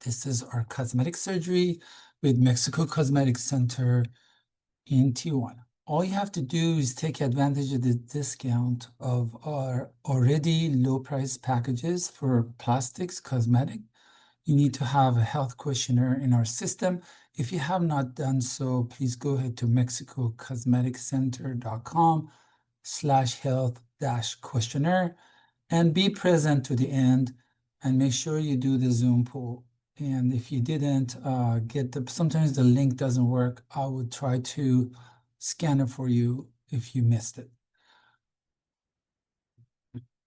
This is our cosmetic surgery with Mexico Cosmetic Center in Tijuana. All you have to do is take advantage of the discount of our already low price packages for plastics, cosmetic. You need to have a health questionnaire in our system. If you have not done so, please go ahead to mexicocosmeticcenter.com/health-questionnaire and be present to the end and make sure you do the Zoom poll. And if you didn't sometimes the link doesn't work, I would try to scan it for you if you missed it.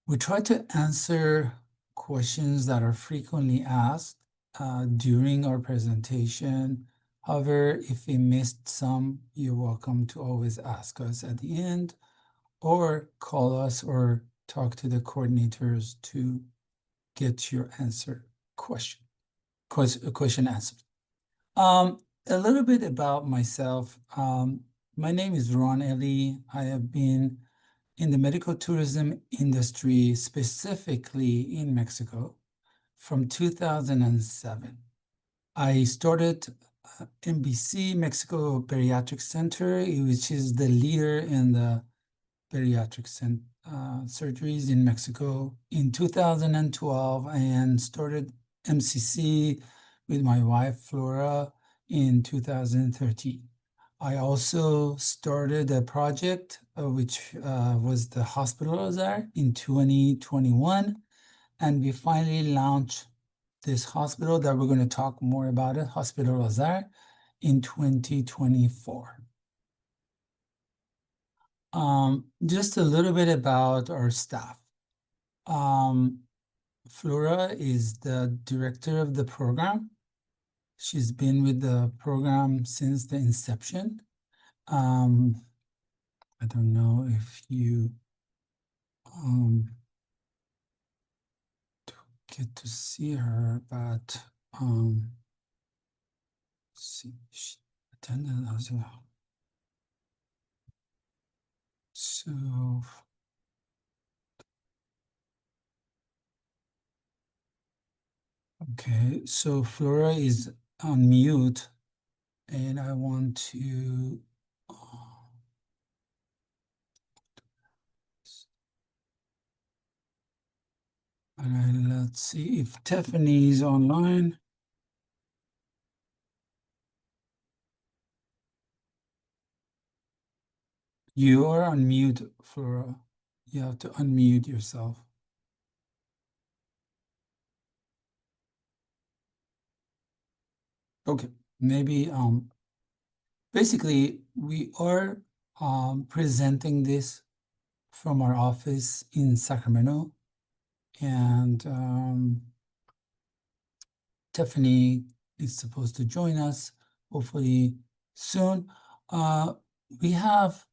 We try to answer questions that are frequently asked during our presentation. However, if we missed some, you're welcome to always ask us at the end or call us or talk to the coordinators to get your question answered. A little bit about myself. My name is Elli. I have been in the medical tourism industry, specifically in Mexico, from 2007. I started MBC, Mexico Bariatric Center, which is the leader in the bariatric surgeries in Mexico in 2012, and started MCC with my wife, Flora, in 2013. I also started a project which was the Hospital Azar in 2021, and we finally launched this hospital that we're going to talk more about it, Hospital Azar, in 2024. Just a little bit about our staff. Flora is the director of the program. She's been with the program since the inception. I don't know if you get to see her, but see, she attended as well. So okay, so Flora is on mute, and I want to let's see if Tiffany is online. You are on mute, Flora. You have to unmute yourself. Okay, maybe basically we are presenting this from our office in Sacramento, and Tiffany is supposed to join us hopefully soon. We have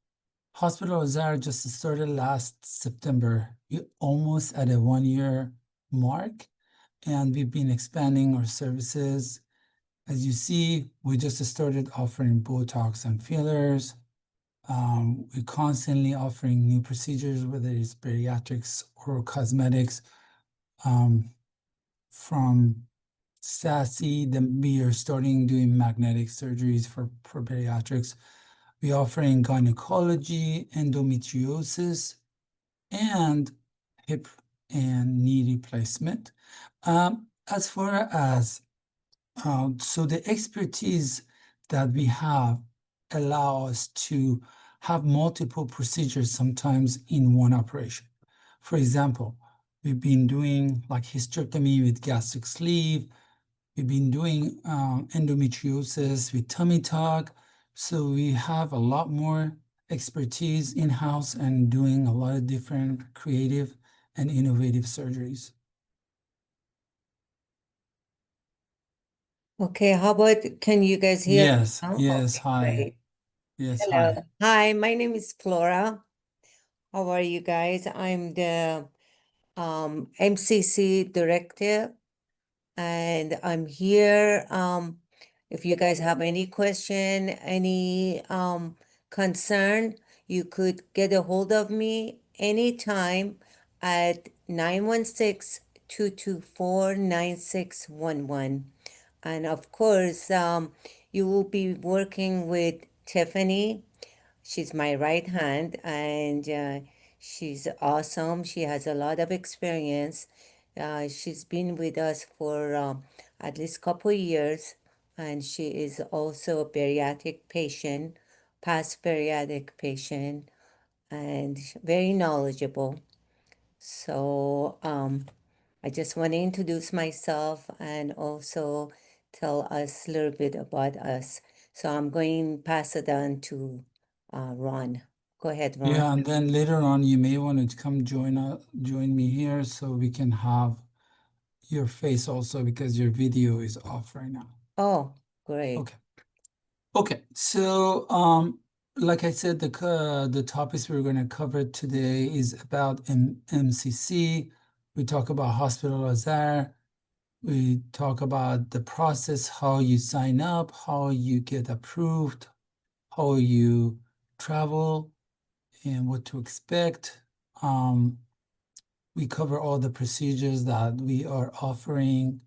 Hospital Azar just started last September. We're almost at a 1-year mark, and we've been expanding our services. As you see, we just started offering Botox and fillers. We're constantly offering new procedures, whether it's bariatrics or cosmetics. From SASI, then we are starting doing magnetic surgeries for bariatrics. We're offering gynecology, endometriosis, and hip and knee replacement. As far as so the expertise that we have allow us to have multiple procedures sometimes in one operation. For example, we've been doing like hysterectomy with gastric sleeve. We've been doing endometriosis with tummy tuck. So we have a lot more expertise in-house and doing a lot of different creative and innovative surgeries. Okay, how about, can you guys hear? Yes, now? yes, Okay, hi. great. Yes, Hello. hi. Hi, my name is Flora. How are you guys? I'm the MCC director, and I'm here. If you guys have any question, any concern, you could get a hold of me anytime at 916-224-9611. And of course, you will be working with Tiffany. She's my right hand, and she's awesome. She has a lot of experience. She's been with us for at least a couple of years, and she is also a bariatric patient, past bariatric patient, and very knowledgeable. So I just want to introduce myself and also tell us a little bit about us. So I'm going to pass it on to Ron. Go ahead, Ron. Yeah, and then later on, you may want to come join me here so we can have your face also because your video is off right now. Oh, great. Okay. Okay. So, like I said, the topics we're going to cover today is about MCC. We talk about Hospital Azar. We talk about the process, how you sign up, how you get approved, how you travel, and what to expect. We cover all the procedures that we are offering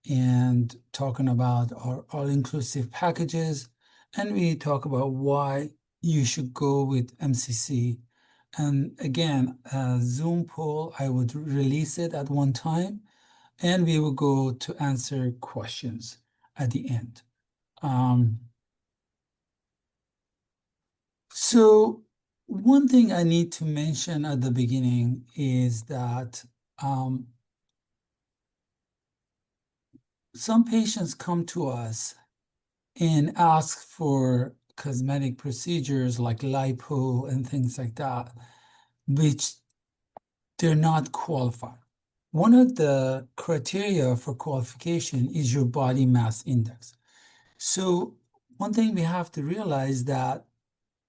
and talking about our all-inclusive packages. And we talk about why you should go with MCC. And again, a Zoom poll, I would release it at one time, and we will go to answer questions at the end. So one thing I need to mention at the beginning is that some patients come to us and ask for cosmetic procedures like lipo and things like that, which they're not qualified. One of the criteria for qualification is your body mass index. So one thing we have to realize that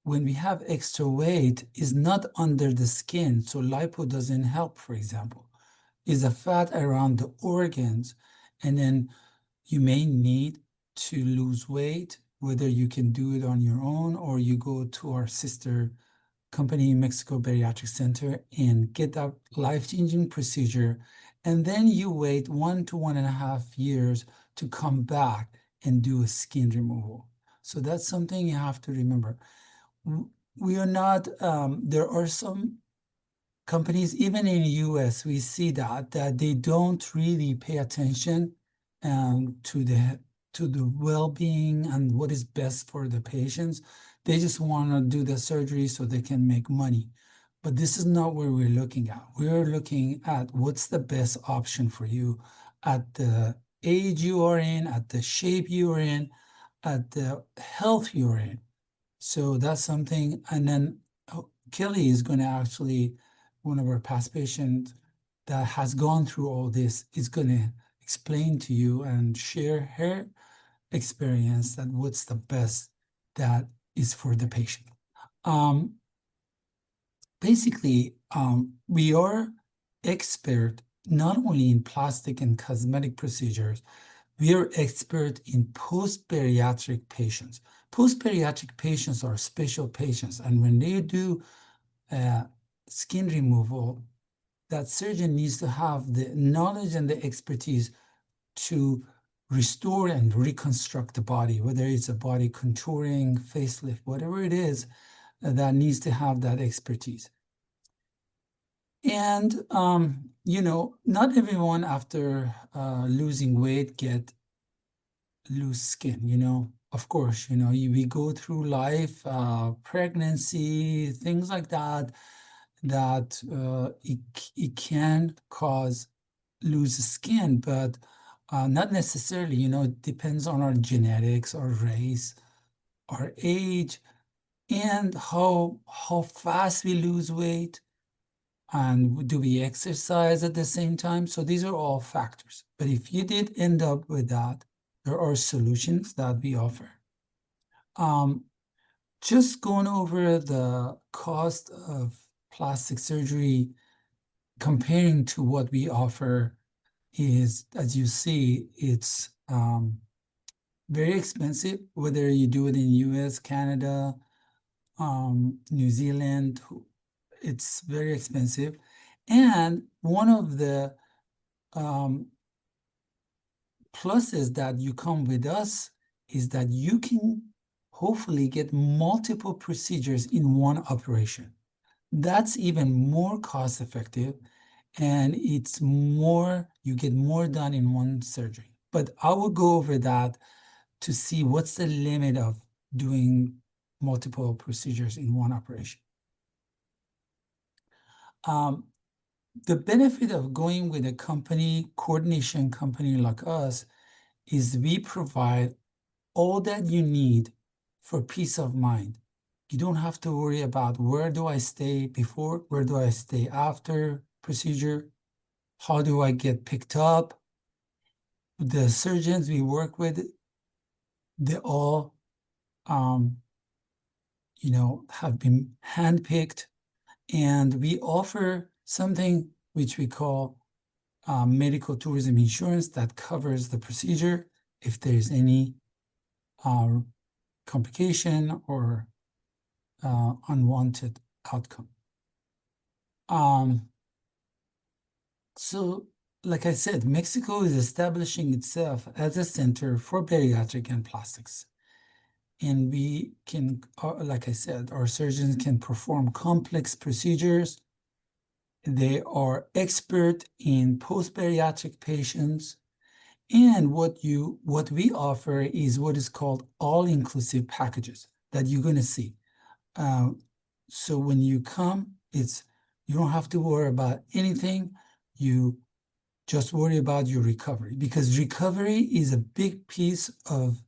when we have extra weight is not under the skin, so lipo doesn't help, for example, is a fat around the organs, and then you may need to lose weight, whether you can do it on your own or you go to our sister company, Mexico Bariatric Center, and get that life-changing procedure. And then you wait 1 to 1.5 years to come back and do a skin removal. So that's something you have to remember. We are not, there are some companies, even in the US, we see that they don't really pay attention to the well-being and what is best for the patients. They just want to do the surgery so they can make money. But this is not where we're looking at. We're looking at what's the best option for you at the age you are in, at the shape you are in, at the health you're in. So that's something. And then Kelly is going to actually, one of our past patients that has gone through all this, is going to explain to you and share her experience that what's the best that is for the patient. Basically, we are expert not only in plastic and cosmetic procedures, we are expert in post-bariatric patients. Post-bariatric patients are special patients, and when they do skin removal, that surgeon needs to have the knowledge and the expertise to restore and reconstruct the body, whether it's a body contouring, facelift, whatever it is, that needs to have that expertise. And, not everyone after losing weight get loose skin. Of course, we go through life, pregnancy, things like that, that it can cause loose skin, but not necessarily, it depends on our genetics, our race, our age, and how fast we lose weight, and do we exercise at the same time. So these are all factors. But if you did end up with that, there are solutions that we offer. Just going over the cost of plastic surgery, comparing to what we offer, is, as you see, it's very expensive, whether you do it in US, Canada, New Zealand, it's very expensive. And one of the pluses that you come with us is that you can hopefully get multiple procedures in one operation. That's even more cost effective, and it's more, you get more done in one surgery. But I will go over that to see what's the limit of doing multiple procedures in one operation. The benefit of going with a coordination company like us is we provide all that you need for peace of mind. You don't have to worry about where do I stay before, where do I stay after procedure, how do I get picked up. The surgeons we work with, they all, have been handpicked, and we offer something which we call medical tourism insurance that covers the procedure if there's any complication or unwanted outcome. So, like I said, Mexico is establishing itself as a center for bariatric and plastics. And we can, like I said, our surgeons can perform complex procedures. They are expert in post-bariatric patients. And what we offer is what is called all-inclusive packages that you're going to see. So when you come, you don't have to worry about anything. You just worry about your recovery, because recovery is a big piece of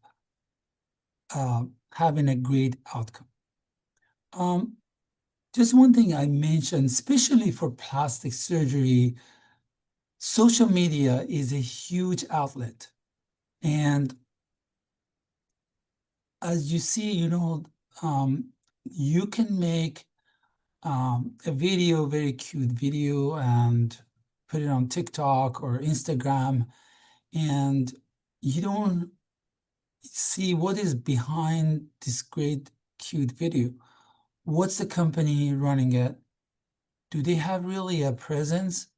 having a great outcome. Just one thing I mentioned, especially for plastic surgery, social media is a huge outlet. And as you see, you can make a video, very cute video, and put it on TikTok or Instagram, and you don't see what is behind this great, cute video. What's the company running it? Do they have really a presence?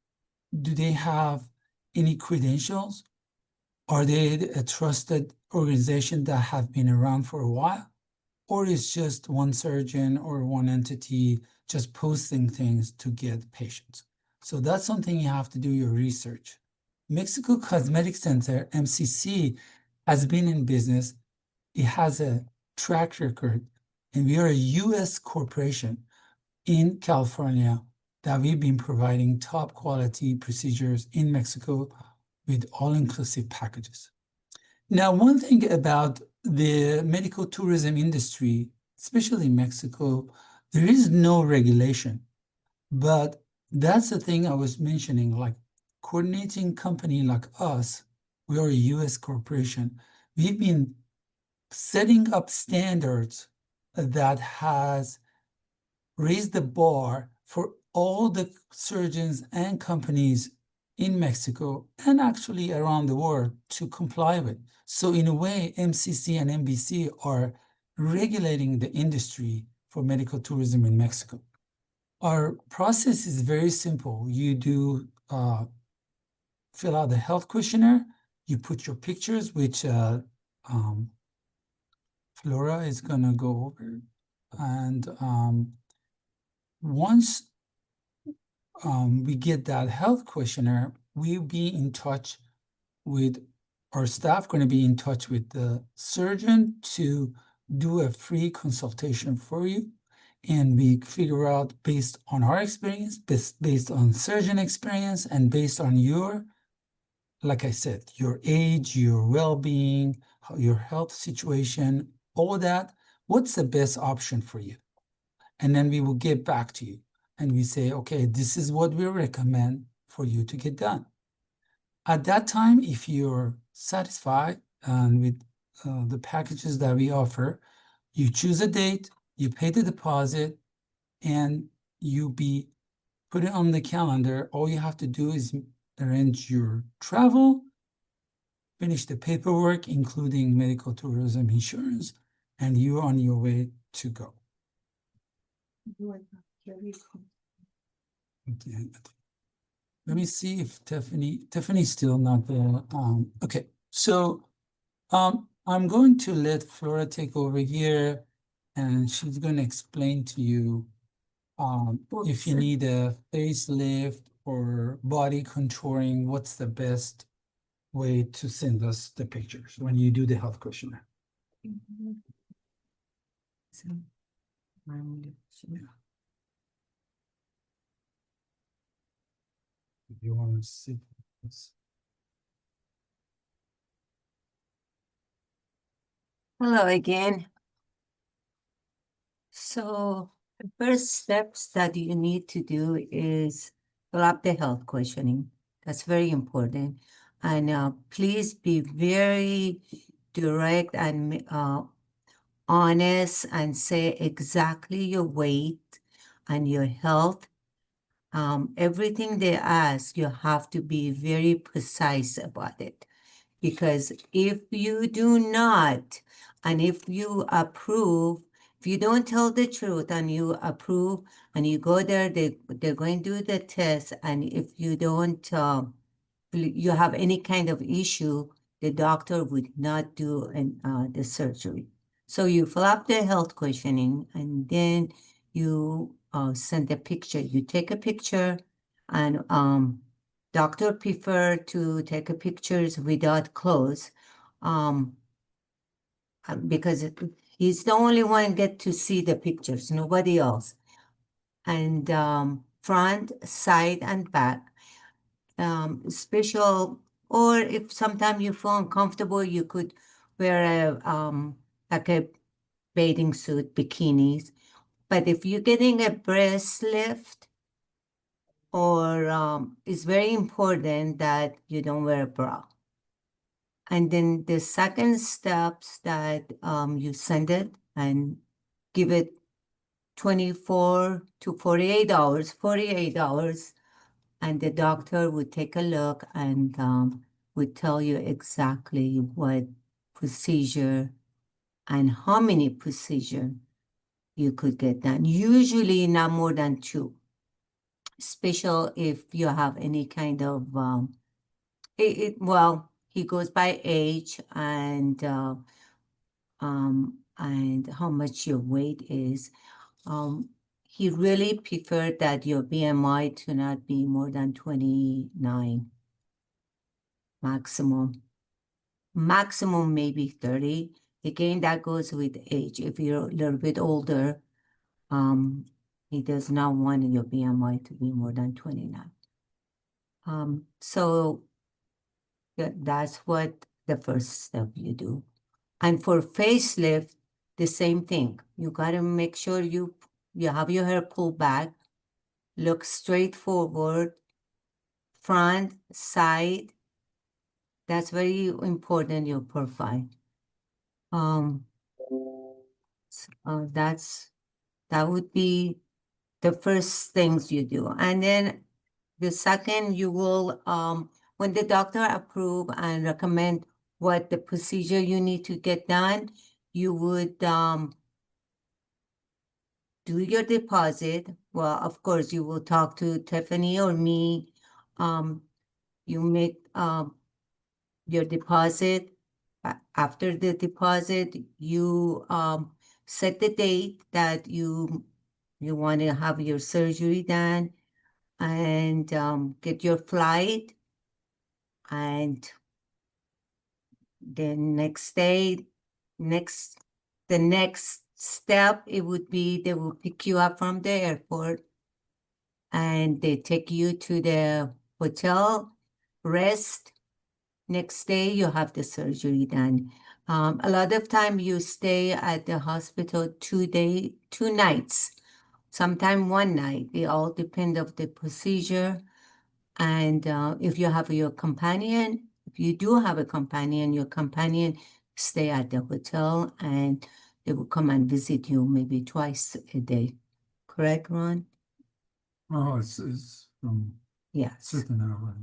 Do they have any credentials? Are they a trusted organization that have been around for a while? Or is just one surgeon or one entity just posting things to get patients? So that's something you have to do your research. Mexico Cosmetic Center, MCC, has been in business. It has a track record, and we are a US corporation in California that we've been providing top quality procedures in Mexico with all-inclusive packages. Now, one thing about the medical tourism industry, especially in Mexico, there is no regulation. But that's the thing I was mentioning, like coordinating company like us, we are a US corporation. We've been setting up standards that has raised the bar for all the surgeons and companies in Mexico and actually around the world to comply with. So in a way, MCC and MBC are regulating the industry for medical tourism in Mexico. Our process is very simple. You do fill out the health questionnaire, you put your pictures, which Flora is gonna go over. And once we get that health questionnaire, we'll be in touch with our staff, going to be in touch with the surgeon to do a free consultation for you. And we figure out, based on our experience, based on surgeon experience, and based on your, like I said, your age, your well-being, your health situation, all that, what's the best option for you? And then we will get back to you. And we say, okay, this is what we recommend for you to get done. At that time, if you're satisfied with the packages that we offer, you choose a date, you pay the deposit, and you put it on the calendar. All you have to do is arrange your travel, finish the paperwork, including medical tourism insurance, and you're on your way to go. Let me see if Tiffany's still not there. Okay, So I'm going to let Flora take over here, and she's going to explain to you if you need a facelift or body contouring, what's the best way to send us the pictures when you do the health questionnaire. If you want to see this. Hello again. So the first steps that you need to do is fill up the health questioning. That's very important. And please be very direct and honest and say exactly your weight and your health. Everything they ask, you have to be very precise about it. Because if you do not, and if you approve, if you don't tell the truth and you approve and you go there, they're going to do the test. And if you don't, you have any kind of issue, the doctor would not do the surgery. So you fill up the health questioning and then you send a picture. You take a picture and doctor prefer to take pictures without clothes because he's the only one get to see the pictures, nobody else. And front, side, and back. Special, or if sometimes you feel uncomfortable, you could wear like a bathing suit, bikinis. But if you're getting a breast lift, or it's very important that you don't wear a bra. And then the second steps that you send it and give it 24 to 48 hours, 48 hours, and the doctor would take a look and would tell you exactly what procedure and how many procedure you could get done. Usually not more than 2, especially if you have any kind of, well, he goes by age and how much your weight is. He really preferred that your BMI to not be more than 29 maximum. Maximum maybe 30. Again, that goes with age. If you're a little bit older, he does not want your BMI to be more than 29. So that's what the first step you do. And for facelift, the same thing. You gotta make sure you have your hair pulled back, look straight forward, front, side. That's very important, your profile. That would be the first things you do. And then the second, you will, when the doctor approve and recommend what the procedure you need to get done, you would do your deposit. Well, of course, you will talk to Tiffany or me. You make your deposit. After the deposit, you set the date that you want to have your surgery done and get your flight. And the next day, the next step, it would be they will pick you up from the airport and they take you to the hotel, rest. Next day, you have the surgery done. A lot of time you stay at the hospital 2 nights, sometime 1 night. It all depends of the procedure. And if you have your companion, if you do have a companion, your companion stay at the hotel and they will come and visit you maybe twice a day. Correct, Ron? Oh, it's from Yes. certain hour.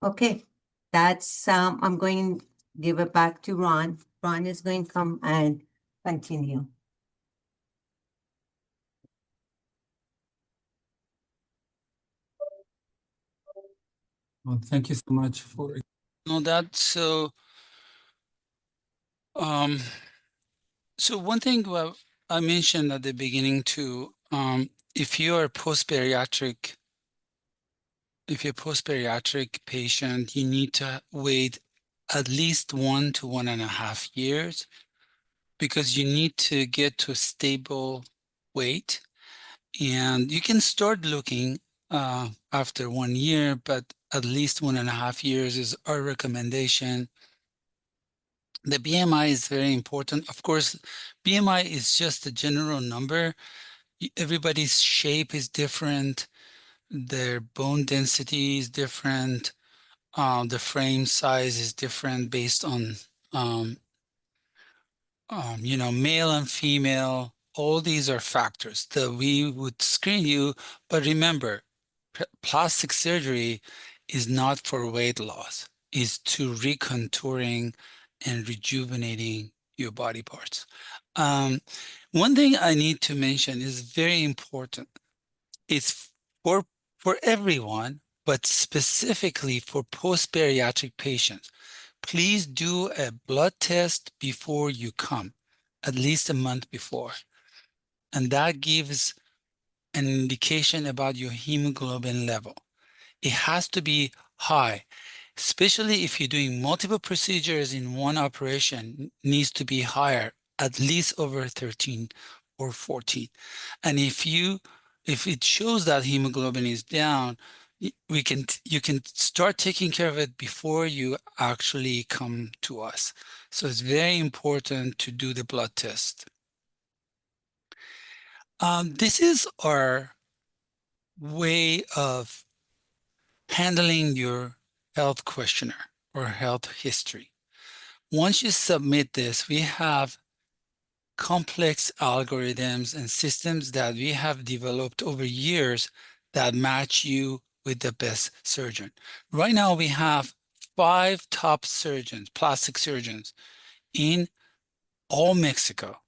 Okay, that's I'm going to give it back to Ron. Ron is going to come and continue. Well, thank you so much for that. Um, so one thing I mentioned at the beginning too, if you are post-bariatric, if you're a post-bariatric patient, you need to wait at least 1 to 1.5 years because you need to get to a stable weight. And you can start looking after 1 year, but at least 1.5 years is our recommendation. The BMI is very important. Of course, BMI is just a general number. Everybody's shape is different. Their bone density is different. The frame size is different based on um, male and female, all these are factors that we would screen you. But remember, plastic surgery is not for weight loss, is to recontouring and rejuvenating your body parts. Um, One thing I need to mention is very important. It's for everyone, but specifically for post-bariatric patients. Please do a blood test before you come, at least a month before. And that gives an indication about your hemoglobin level. It has to be high, especially if you're doing multiple procedures in one operation, needs to be higher, at least over 13 or 14. And if it shows that hemoglobin is down, you can start taking care of it before you actually come to us. So it's very important to do the blood test. This is our way of handling your health questionnaire or health history. Once you submit this, we have complex algorithms and systems that we have developed over years that match you with the best surgeon. Right now, we have 5 top surgeons, plastic surgeons in all Mexico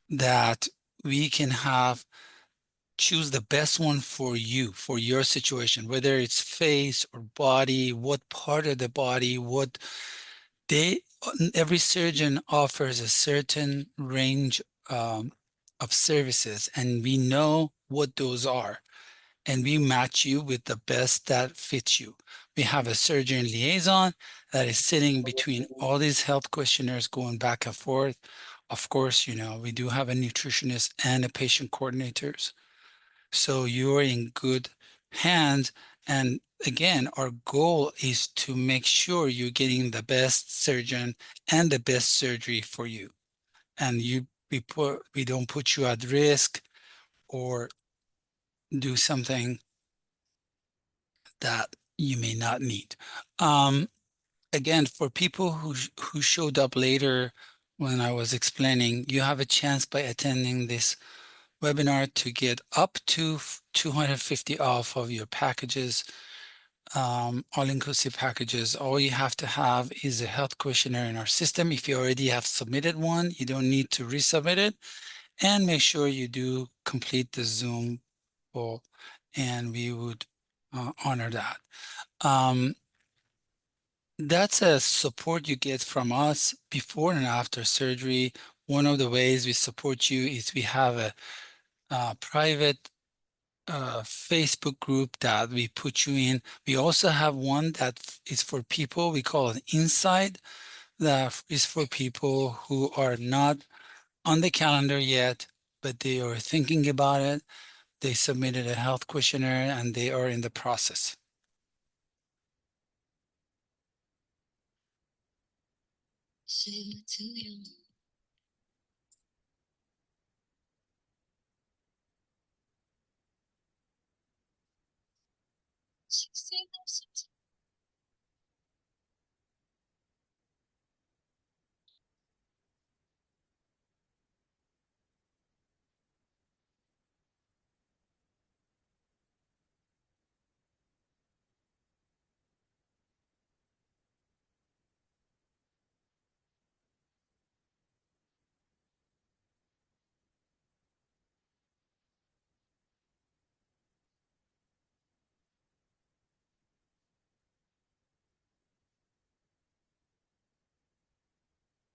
that we can have choose the best one for you, for your situation, whether it's face or body, what part of the body, what they, every surgeon offers a certain range of services, and we know what those are, and we match you with the best that fits you. We have a surgeon liaison that is sitting between all these health questionnaires going back and forth. Of course, we do have a nutritionist and a patient coordinators. So you're in good hands. And again, our goal is to make sure you're getting the best surgeon and the best surgery for you. And we don't put you at risk or do something that you may not need. Again, for people who showed up later when I was explaining, you have a chance by attending this webinar to get up to 250 off of your packages, all-inclusive packages. All you have to have is a health questionnaire in our system. If you already have submitted one, you don't need to resubmit it. And make sure you do complete the Zoom poll, and we would honor that. That's a support you get from us before and after surgery. One of the ways we support you is we have a private Facebook group that we put you in. We also have one that is for people, we call it Inside, that is for people who are not on the calendar yet, but they are thinking about it. They submitted a health questionnaire and they are in the process.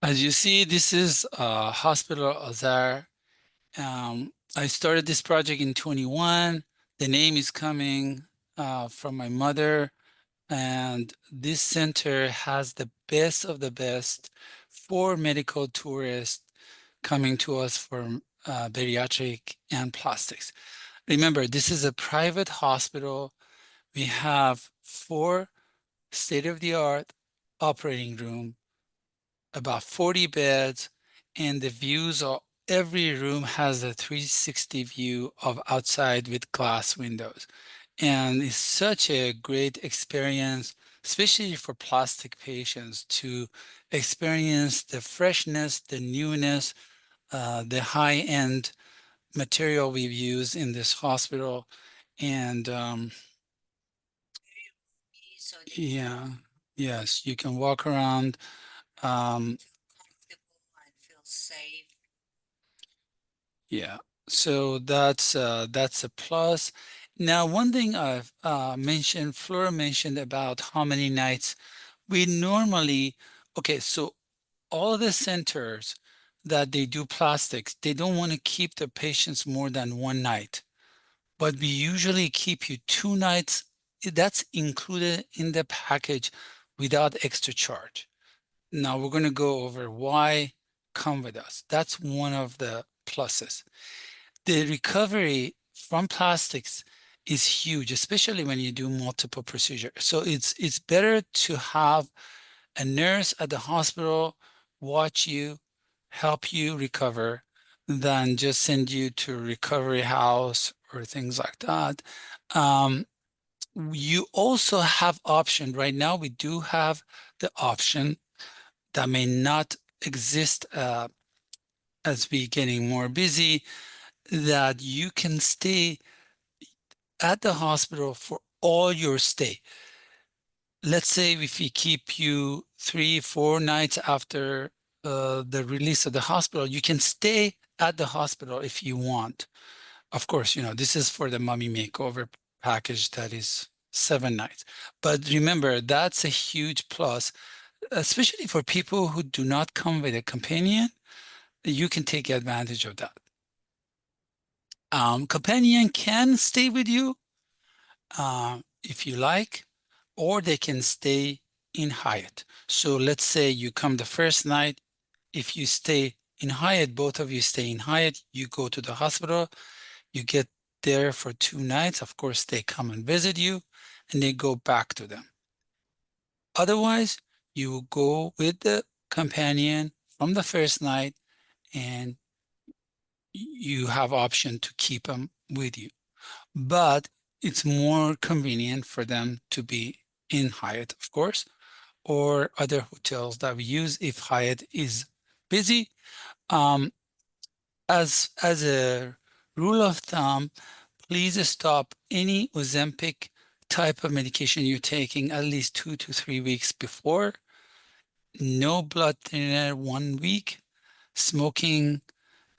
As you see, this is Hospital Azar. I started this project in 21. The name is coming from my mother, and this center has the best of the best for medical tourists coming to us for bariatric and plastics. Remember, this is a private hospital. We have 4 state-of-the-art operating room, about 40 beds, and the views are every room has a 360 view of outside with glass windows. And it's such a great experience, especially for plastic patients, to experience the freshness, the newness, the high-end material we've used in this hospital. And So they yeah, yes, you can walk around. Um, comfortable and feel safe. yeah, so that's a plus. Now, one thing I've mentioned, Flora mentioned about how many nights we normally, okay, so all the centers that they do plastics, they don't want to keep the patients more than 1 night, but we usually keep you 2 nights. That's included in the package without extra charge. Now we're going to go over why come with us. That's one of the pluses. The recovery from plastics is huge, especially when you do multiple procedures. So it's better to have a nurse at the hospital watch you, help you recover, than just send you to a recovery house or things like that. Um, you also have option. Right now, we do have the option that may not exist as we getting more busy, that you can stay at the hospital for all your stay. Let's say if we keep you 3, 4 nights after the release of the hospital, you can stay at the hospital if you want. Of course, this is for the mummy makeover package that is 7 nights. But remember, that's a huge plus, especially for people who do not come with a companion. You can take advantage of that. Companion can stay with you if you like, or they can stay in Hyatt. So let's say you come the first night. If you stay in Hyatt, both of you stay in Hyatt, you go to the hospital, you get there for 2 nights. Of course, they come and visit you and they go back to them. Otherwise, you will go with the companion from the first night and you have option to keep them with you. But it's more convenient for them to be in Hyatt, of course, or other hotels that we use if Hyatt is busy. Um, as a rule of thumb, please stop any Ozempic type of medication you're taking at least 2 to 3 weeks before. No blood thinner 1 week. Smoking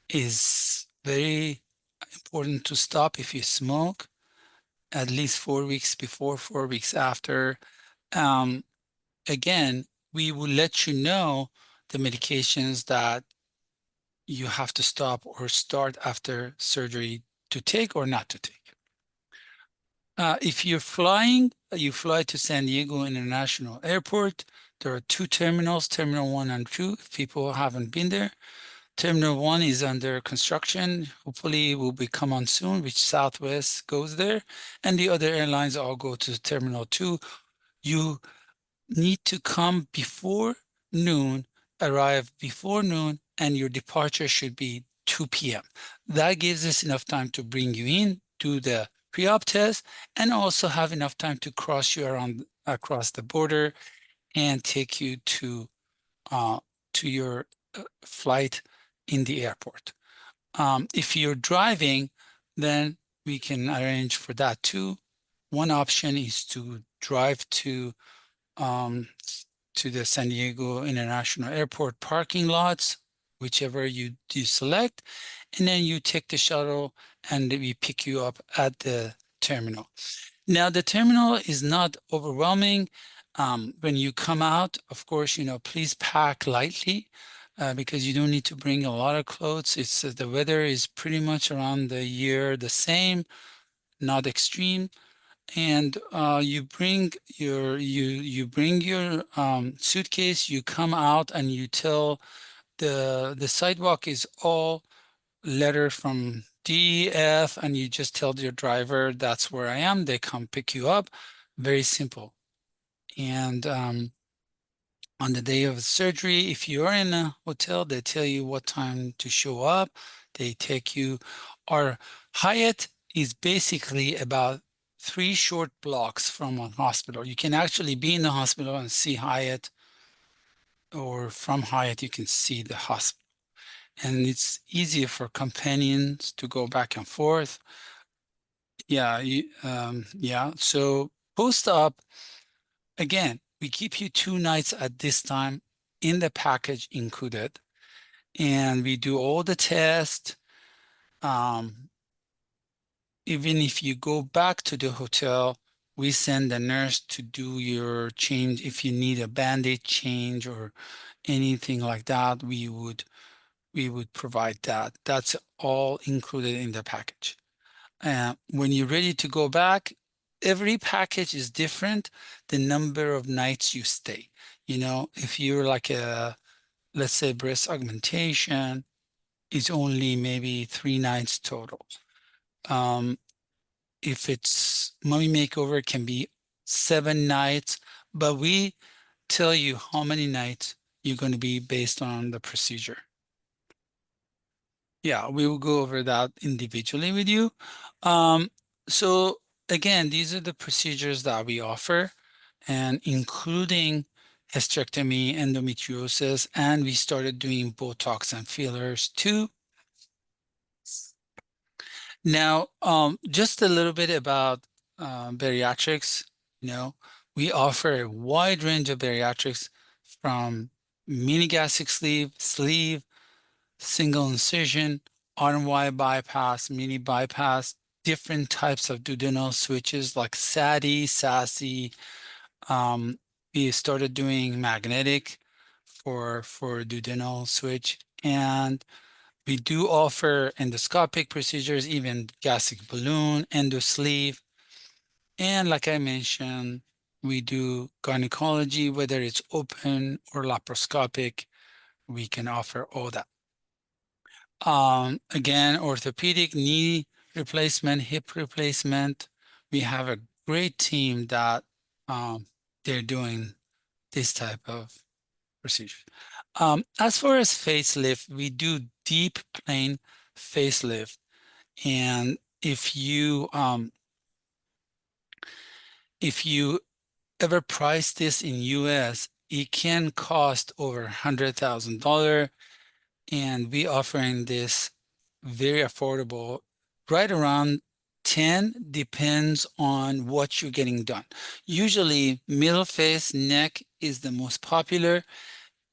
is very important to stop if you smoke at least 4 weeks before, 4 weeks after. Um, Again, we will let you know the medications that you have to stop or start after surgery to take or not to take. If you're flying, you fly to San Diego International Airport. There are 2 terminals, Terminal 1 and 2, if people haven't been there. Terminal 1 is under construction. Hopefully, it will be come on soon, which Southwest goes there. And the other airlines all go to Terminal 2. You need to come before noon, arrive before noon, and your departure should be 2 p.m. That gives us enough time to bring you in, do the pre-op test, and also have enough time to cross you around across the border and take you uh, to your flight in the airport. If you're driving, then we can arrange for that too. One option is to drive um, to the San Diego International Airport parking lots, whichever you select, and then you take the shuttle and we pick you up at the terminal. Now, the terminal is not overwhelming. When you come out, of course, please pack lightly. because you don't need to bring a lot of clothes. It's the weather is pretty much around the year the same, not extreme. And you bring your suitcase. You come out and you tell the sidewalk is all letter from D, F, and you just tell your driver that's where I am. They come pick you up. Very simple. And on the day of surgery, if you're in a hotel, they tell you what time to show up. They take you. Our Hyatt is basically about 3 short blocks from a hospital. You can actually be in the hospital and see Hyatt, or from Hyatt, you can see the hospital. And it's easier for companions to go back and forth. Yeah, yeah. So post-op, again, we keep you 2 nights at this time in the package included, and we do all the tests. Um, Even if you go back to the hotel, we send the nurse to do your change. If you need a band-aid change or anything like that, we would provide that. That's all included in the package. When you're ready to go back, every package is different. The number of nights you stay. If you're like let's say breast augmentation, it's only maybe 3 nights total. Um, if it's mummy makeover, it can be 7 nights, but we tell you how many nights you're going to be based on the procedure. Yeah, we will go over that individually with you. Um, so again, these are the procedures that we offer, and including hysterectomy, endometriosis, and we started doing Botox and fillers too. Now, just a little bit about bariatrics. You know, we offer a wide range of bariatrics, from mini gastric sleeve, single incision, arm wide bypass, mini bypass, different types of duodenal switches like SADI, SASI. We started doing magnetic for duodenal switch, and we do offer endoscopic procedures, even gastric balloon, endosleeve, and like I mentioned, we do gynecology, whether it's open or laparoscopic. We can offer all that. Again, orthopedic, knee replacement, hip replacement. We have a great team that they're doing this type of procedure. As far as facelift, we do deep plane facelift. And if you ever price this in US, it can cost over $100,000, and we offering this very affordable, right around 10, depends on what you're getting done. Usually middle face, neck is the most popular.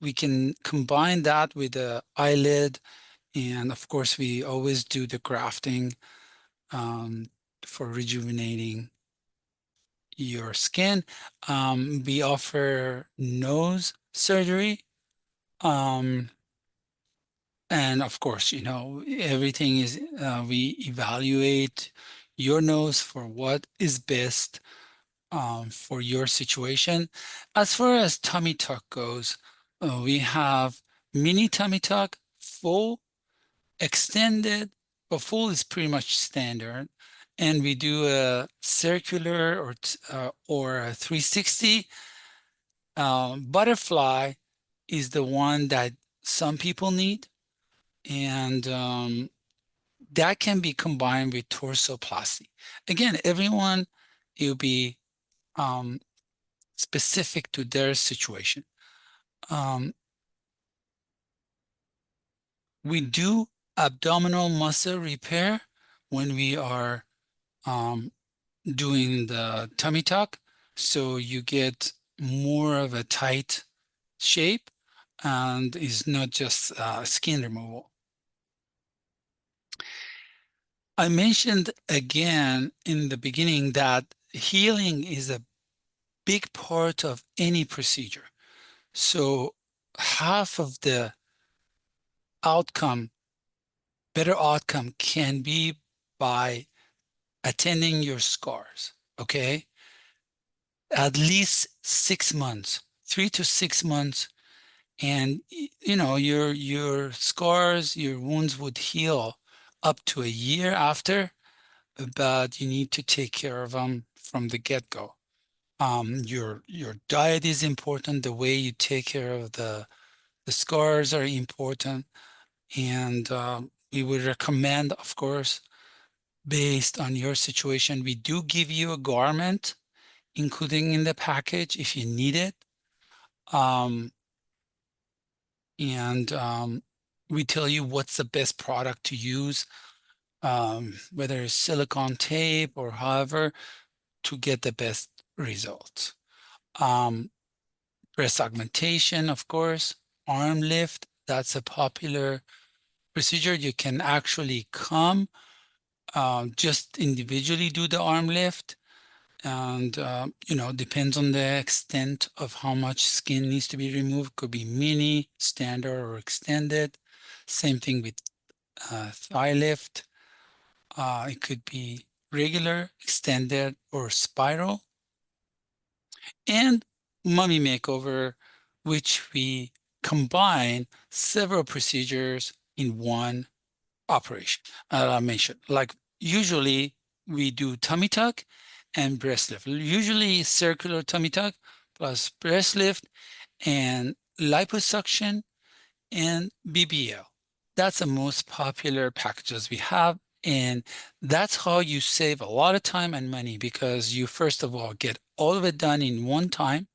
We can combine that with the eyelid, and of course we always do the grafting for rejuvenating your skin. We offer nose surgery. Um, and of course, everything is, we evaluate your nose for what is best for your situation. As far as tummy tuck goes, we have mini tummy tuck, full, extended, but full is pretty much standard. And we do a circular or a 360. Butterfly is the one that some people need, and that can be combined with torsoplasty. Again, everyone, it'll be um, specific to their situation. Um, we do abdominal muscle repair when we are um, doing the tummy tuck, so you get more of a tight shape and is not just skin removal. I mentioned again in the beginning that healing is a big part of any procedure. So half of the outcome, better outcome can be by attending your scars, okay? At least 6 months, 3 to 6 months, and you know your scars, your wounds would heal up to a year after, but you need to take care of them from the get-go. Your diet is important. The way you take care of the scars are important, and we would recommend, of course, based on your situation, we do give you a garment, including in the package if you need it. Um, and we tell you what's the best product to use, whether it's silicone tape or however, to get the best results. Um, Breast augmentation, of course, arm lift, that's a popular procedure. You can actually come, just individually do the arm lift, and you know, depends on the extent of how much skin needs to be removed. Could be mini, standard, or extended. Same thing with thigh lift. It could be regular, extended, or spiral. And mummy makeover, which we combine several procedures in one operation. I mentioned, like usually we do tummy tuck and breast lift. Usually circular tummy tuck plus breast lift and liposuction and BBL. That's the most popular packages we have. And that's how you save a lot of time and money, because you first of all get all of it done in one time,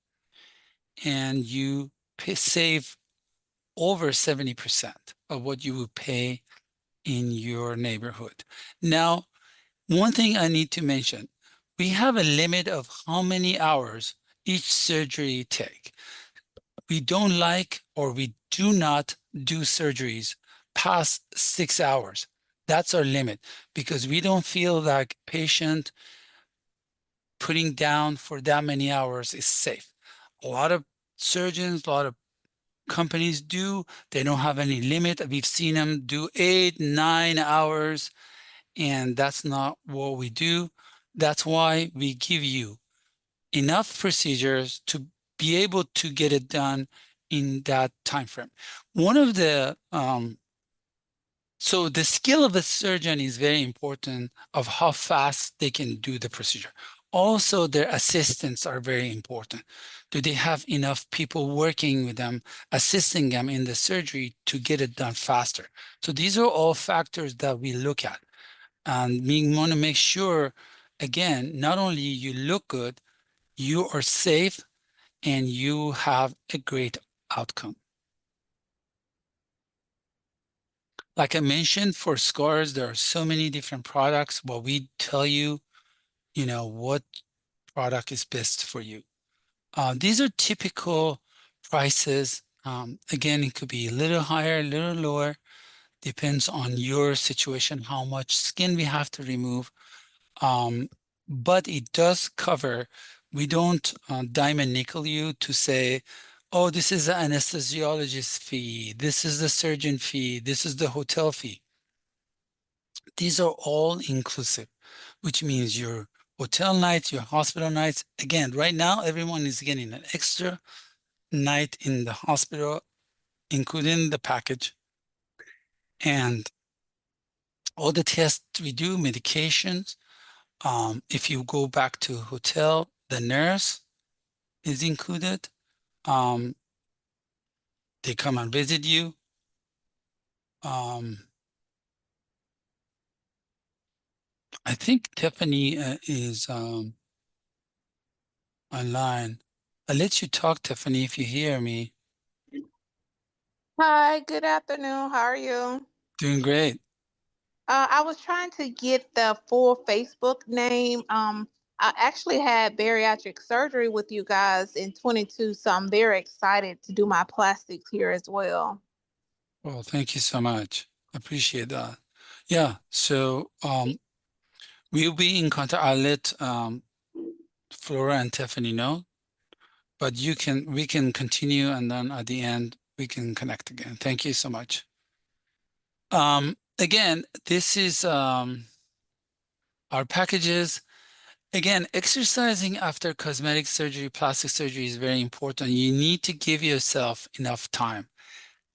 and you save over 70% of what you would pay in your neighborhood. Now, one thing I need to mention, we have a limit of how many hours each surgery take. We don't like, or we do not do surgeries past 6 hours. That's our limit, because we don't feel like patient putting down for that many hours is safe. A lot of surgeons, a lot of companies do. They don't have any limit. We've seen them do 8, 9 hours, and that's not what we do. That's why we give you enough procedures to be able to get it done in that time frame. One of the So the skill of a surgeon is very important of how fast they can do the procedure. Also, their assistants are very important. Do they have enough people working with them, assisting them in the surgery to get it done faster? So these are all factors that we look at. And we want to make sure, again, not only you look good, you are safe, and you have a great outcome. Like I mentioned, for scars, there are so many different products. What we tell you, you know, what product is best for you. These are typical prices. Again, it could be a little higher, a little lower, depends on your situation, how much skin we have to remove. But it does cover, we don't diamond nickel you to say, oh, this is the anesthesiologist fee, this is the surgeon fee, this is the hotel fee. These are all inclusive, which means your hotel nights, your hospital nights. Again, right now, everyone is getting an extra night in the hospital, including the package. And all the tests we do, medications. If you go back to hotel, the nurse is included. Um, they come and visit you. Um, I think Tiffany is online. I'll let you talk, Tiffany, if you hear me. Hi, good afternoon. How are you? Doing great. I was trying to get the full Facebook name. I actually had bariatric surgery with you guys in 22, so I'm very excited to do my plastics here as well. Well, thank you so much. Appreciate that. Yeah, so we'll be in contact. I'll let Flora and Tiffany know, but we can continue, and then at the end we can connect again. Thank you so much. Again, this is our packages. Again, exercising after cosmetic surgery, plastic surgery is very important. You need to give yourself enough time.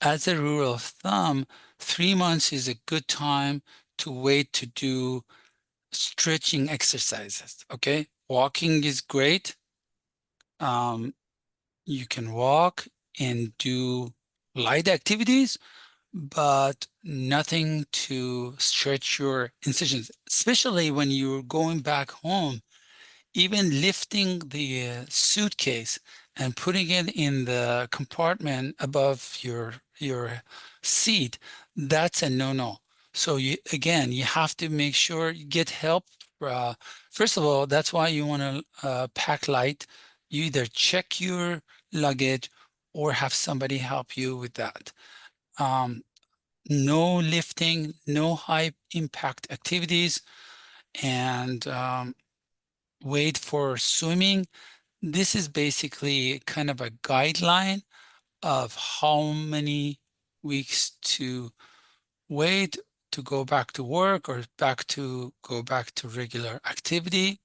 As a rule of thumb, 3 months is a good time to wait to do stretching exercises. Okay, walking is great. You can walk and do light activities, but nothing to stretch your incisions, especially when you're going back home. Even lifting the suitcase and putting it in the compartment above your seat, that's a no-no. So you have to make sure you get help. Uh, First of all, that's why you want to pack light. You either check your luggage or have somebody help you with that. Um, no lifting, no high impact activities, and wait for swimming. This is basically kind of a guideline of how many weeks to wait to go back to work or go back to regular activity.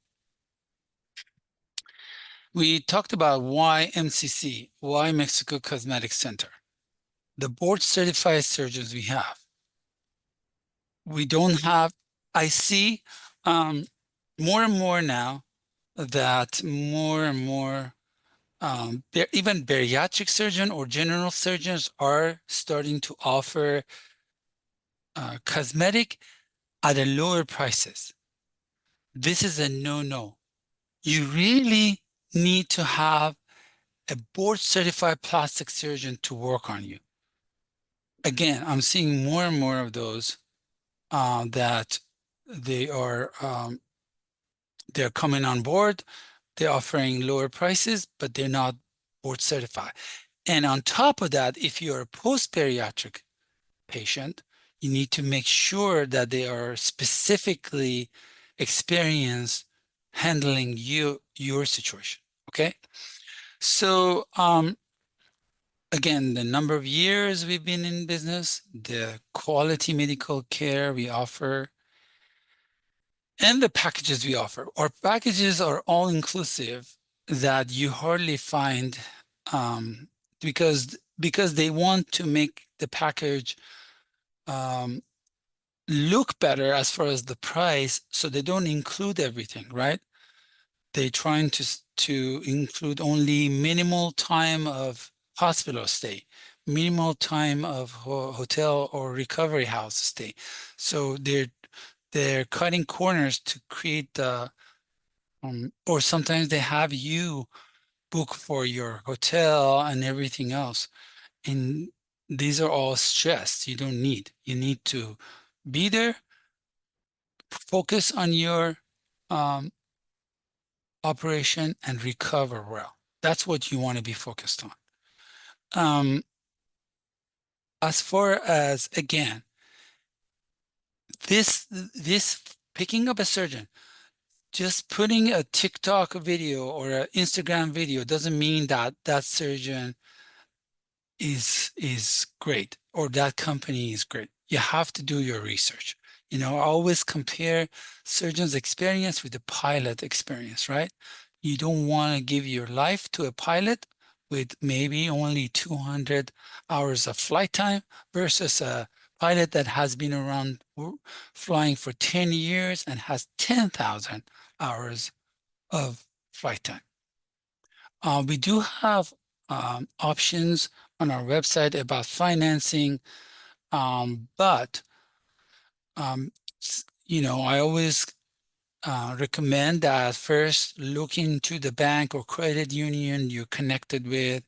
We talked about why MCC, why Mexico Cosmetic Center. The board certified surgeons we have. We don't have, I see more and more now that more and more even bariatric surgeon or general surgeons are starting to offer cosmetic at a lower prices. This is a no-no. You really need to have a board certified plastic surgeon to work on you. Again, I'm seeing more and more of those that they are they're coming on board. They're offering lower prices, but they're not board certified. And on top of that, if you're a post-bariatric patient, you need to make sure that they are specifically experienced handling your situation. Okay. So again, the number of years we've been in business, the quality medical care we offer, and the packages we offer. Our packages are all inclusive that you hardly find because they want to make the package look better as far as the price, so they don't include everything, right? They're trying to include only minimal time of hospital stay, minimal time of hotel or recovery house stay. So they're cutting corners to create the or sometimes they have you book for your hotel and everything else. And these are all stress you don't need. You need to be there, focus on your um, operation and recover well. That's what you want to be focused on. As far as, again, this picking up a surgeon, just putting a TikTok video or an Instagram video doesn't mean that that surgeon is great or that company is great. You have to do your research. Always compare surgeon's experience with the pilot experience, right? You don't want to give your life to a pilot with maybe only 200 hours of flight time versus a pilot that has been around flying for 10 years and has 10,000 hours of flight time. We do have options on our website about financing, but I always recommend that first look into the bank or credit union you're connected with,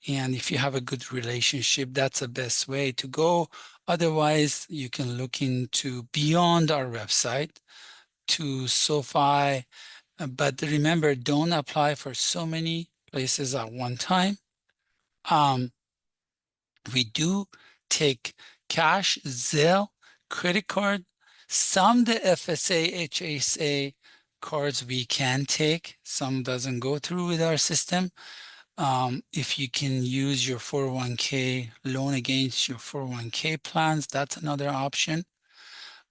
and if you have a good relationship, that's the best way to go. Otherwise, you can look into beyond our website to SoFi, but remember, don't apply for so many places at one time. We do take cash, Zelle, credit card, some the FSA, HSA cards we can take, some doesn't go through with our system. If you can use your 401k loan against your 401k plans, that's another option.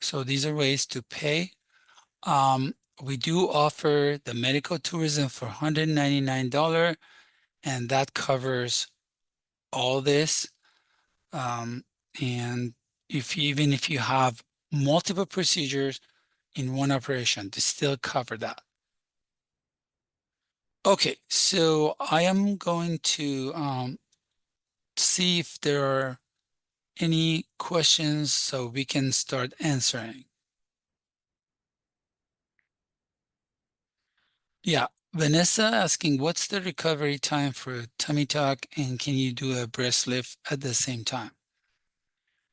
So these are ways to pay. We do offer the medical tourism for $199, and that covers all this. And even if you have multiple procedures in one operation, they still cover that. Okay, so I am going to see if there are any questions so we can start answering. Yeah, Vanessa asking, what's the recovery time for tummy tuck and can you do a breast lift at the same time?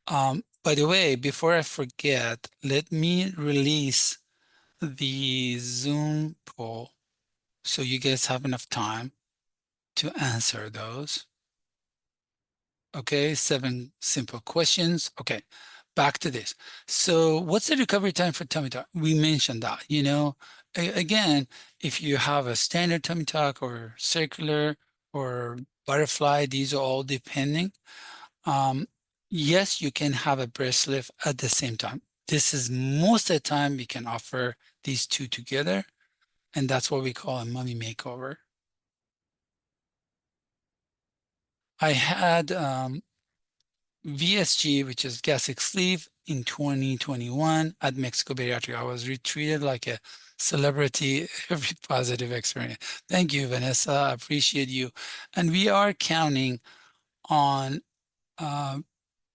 By the way, before I forget, let me release the Zoom poll so you guys have enough time to answer those. Okay, 7 simple questions. Okay, back to this. So what's the recovery time for tummy tuck? We mentioned that, again, if you have a standard tummy tuck or circular or butterfly, these are all depending. Yes, you can have a breast lift at the same time. This is most of the time we can offer these two together, and that's what we call a mummy makeover. I had VSG, which is gastric sleeve, in 2021 at Mexico Bariatric. I was treated like a celebrity, every positive experience. Thank you, Vanessa. I appreciate you. And we are counting on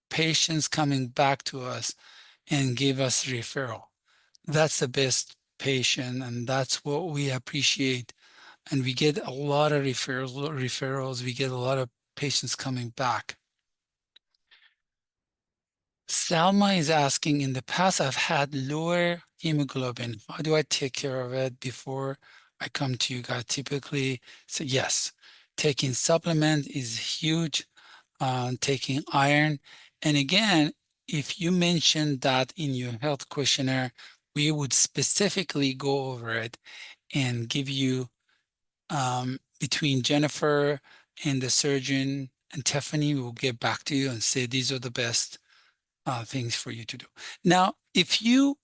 patients coming back to us and give us referral. That's the best patient, and that's what we appreciate. And we get a lot of referrals. We get a lot of patients coming back. Salma is asking, in the past, I've had lower hemoglobin. How do I take care of it before I come to you guys? Typically, so yes, taking supplement is huge, taking iron. And again, if you mentioned that in your health questionnaire, we would specifically go over it and give you, between Jennifer and the surgeon and Tiffany, we'll get back to you and say these are the best things for you to do. Now, if you,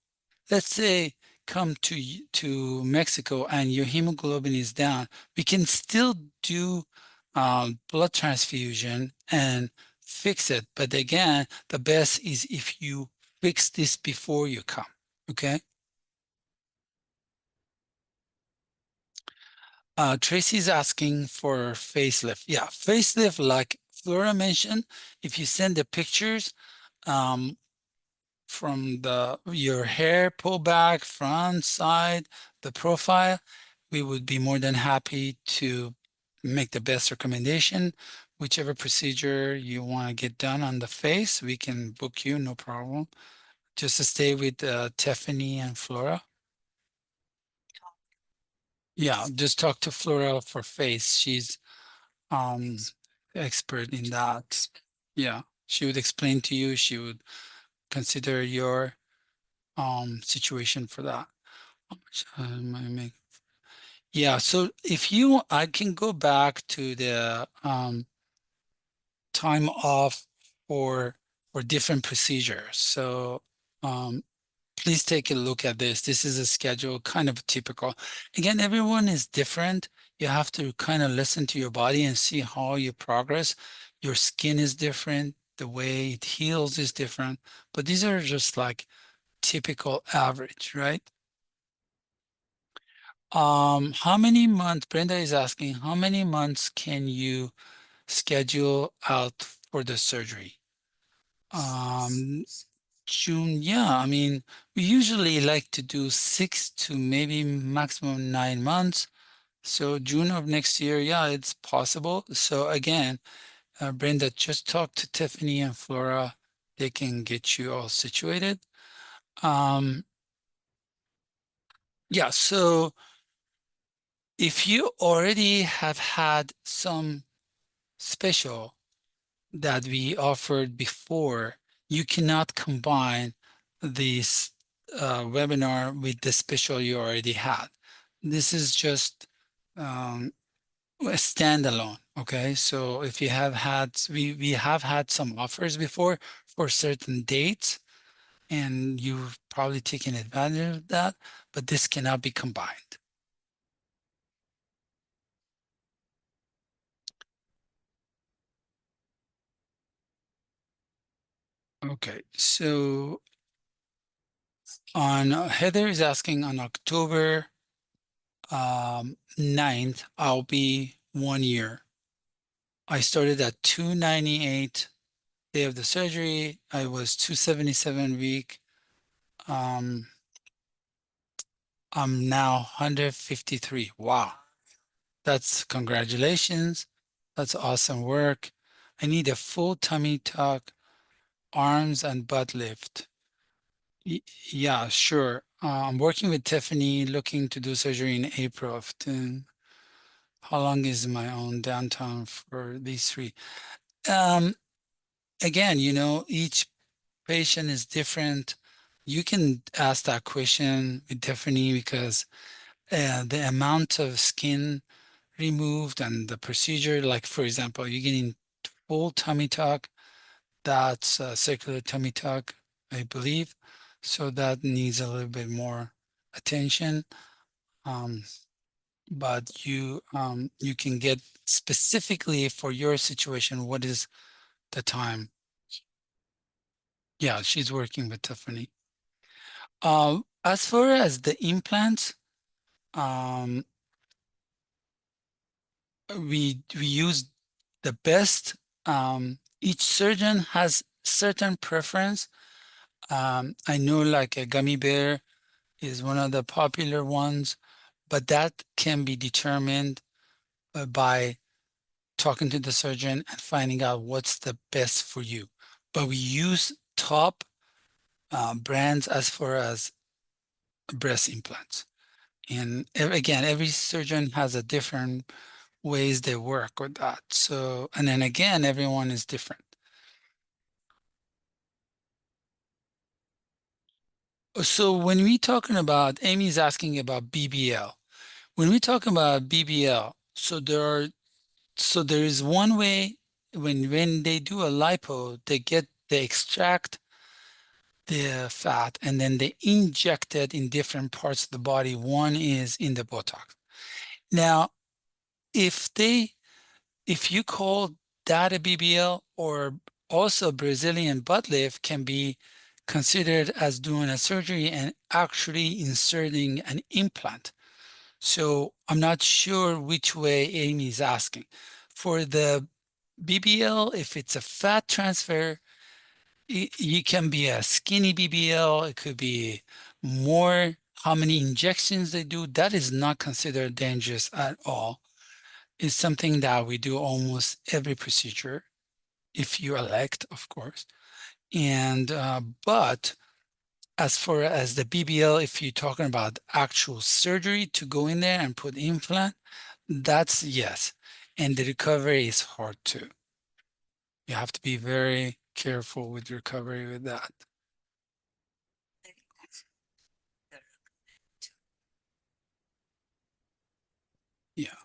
let's say, come to Mexico and your hemoglobin is down, we can still do blood transfusion and fix it. But again, the best is if you fix this before you come, okay? Tracy's asking for facelift. Yeah, facelift, like Flora mentioned, if you send the pictures, um, from your hair pull back, front, side, the profile, we would be more than happy to make the best recommendation. Whichever procedure you want to get done on the face, we can book you, no problem. Just to stay with Tiffany and Flora. Yeah, just talk to Flora for face. She's um expert in that. Yeah, she would explain to you. She would consider your situation for that. How much I make? Yeah, so if you, I can go back to the time off for different procedures. So please take a look at this. This is a schedule, kind of typical. Again, everyone is different. You have to kind of listen to your body and see how you progress. Your skin is different. The way it heals is different. But these are just like typical average, right? How many months, Brenda is asking, how many months can you schedule out for the surgery? Um, June, yeah, I mean, we usually like to do 6 to maybe maximum 9 months. So June of next year, yeah, it's possible. So again, Brenda, just talk to Tiffany and Flora. They can get you all situated. Um, yeah, so if you already have had some special that we offered before, you cannot combine this webinar with the special you already had. This is just standalone. Okay, so if you have had, we have had some offers before for certain dates, and you've probably taken advantage of that, but this cannot be combined. Okay, so on Heather is asking on October 9th, I'll be 1 year. I started at 298 day of the surgery. I was 277 week. Um, I'm now 153. Wow. That's congratulations. That's awesome work. I need a full tummy tuck, arms and butt lift. Yeah, sure. I'm working with Tiffany, looking to do surgery in April of 10. How long is my own downtown for these three? Um, Again, each patient is different. You can ask that question with Tiffany because the amount of skin removed and the procedure, like for example, you're getting full tummy tuck, that's a circular tummy tuck, I believe. So that needs a little bit more attention. Um, but you can get specifically for your situation, what is the time? Yeah, she's working with Tiffany. As far as the implants, um, we use the best. Each surgeon has certain preference. I know like a gummy bear is one of the popular ones, but that can be determined by talking to the surgeon and finding out what's the best for you. But we use top brands as far as breast implants. And again, every surgeon has a different ways they work with that. So, and then again, everyone is different. So when we talking about, Amy's asking about BBL. When we talk about BBL, so there is one way when they do a lipo, they extract the fat and then they inject it in different parts of the body. One is in the Botox. Now, if they if you call that a BBL, or also Brazilian butt lift can be considered as doing a surgery and actually inserting an implant. So I'm not sure which way Amy is asking. For the BBL, if it's a fat transfer, you can be a skinny BBL. It could be more how many injections they do. That is not considered dangerous at all. It's something that we do almost every procedure, if you elect, of course. And but as far as the BBL, if you're talking about actual surgery to go in there and put implant, that's yes. And the recovery is hard too. You have to be very careful with recovery with that. Yeah.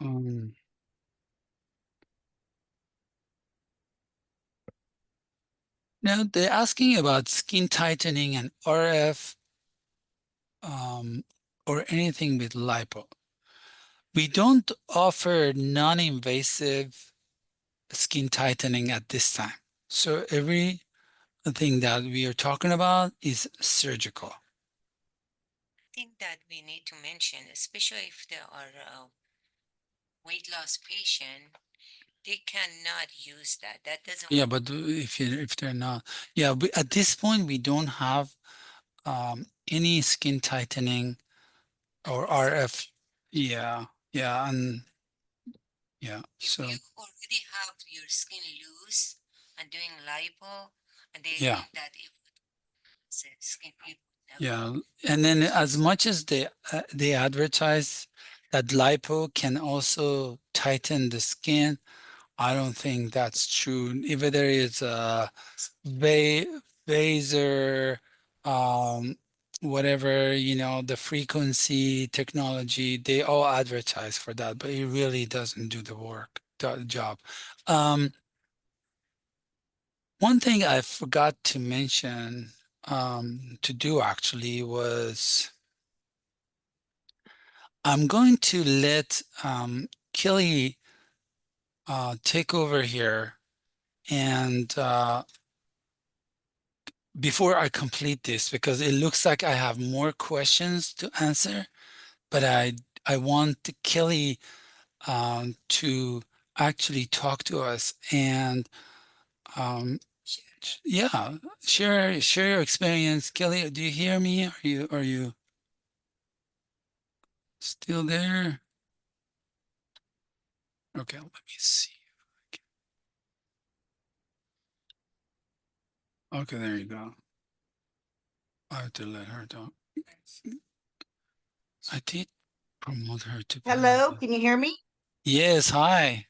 Um, Now they're asking about skin tightening and RF um, or anything with lipo. We don't offer non-invasive skin tightening at this time. So everything that we are talking about is surgical. I think that we need to mention, especially if there are weight loss patient, they cannot use that. That doesn't Yeah, work. but if they're not, yeah, at this point we don't have any skin tightening or RF. Yeah, yeah, and yeah. If So you already have your skin loose and doing lipo, and they yeah, think that it would skin people never. yeah, and then as much as they advertise that lipo can also tighten the skin. I don't think that's true. Either there is a Vaser, whatever, the frequency technology, they all advertise for that, but it really doesn't do the job. Um, One thing I forgot to mention, to do actually was I'm going to let Kelly take over here, and before I complete this, because it looks like I have more questions to answer, but I want Kelly to actually talk to us and um, yeah, share your experience. Kelly, do you hear me? Are you still there? Okay, let me see. Okay, there you go. I have to let her talk. I did promote her to Hello, panel. can you hear me? Yes, hi.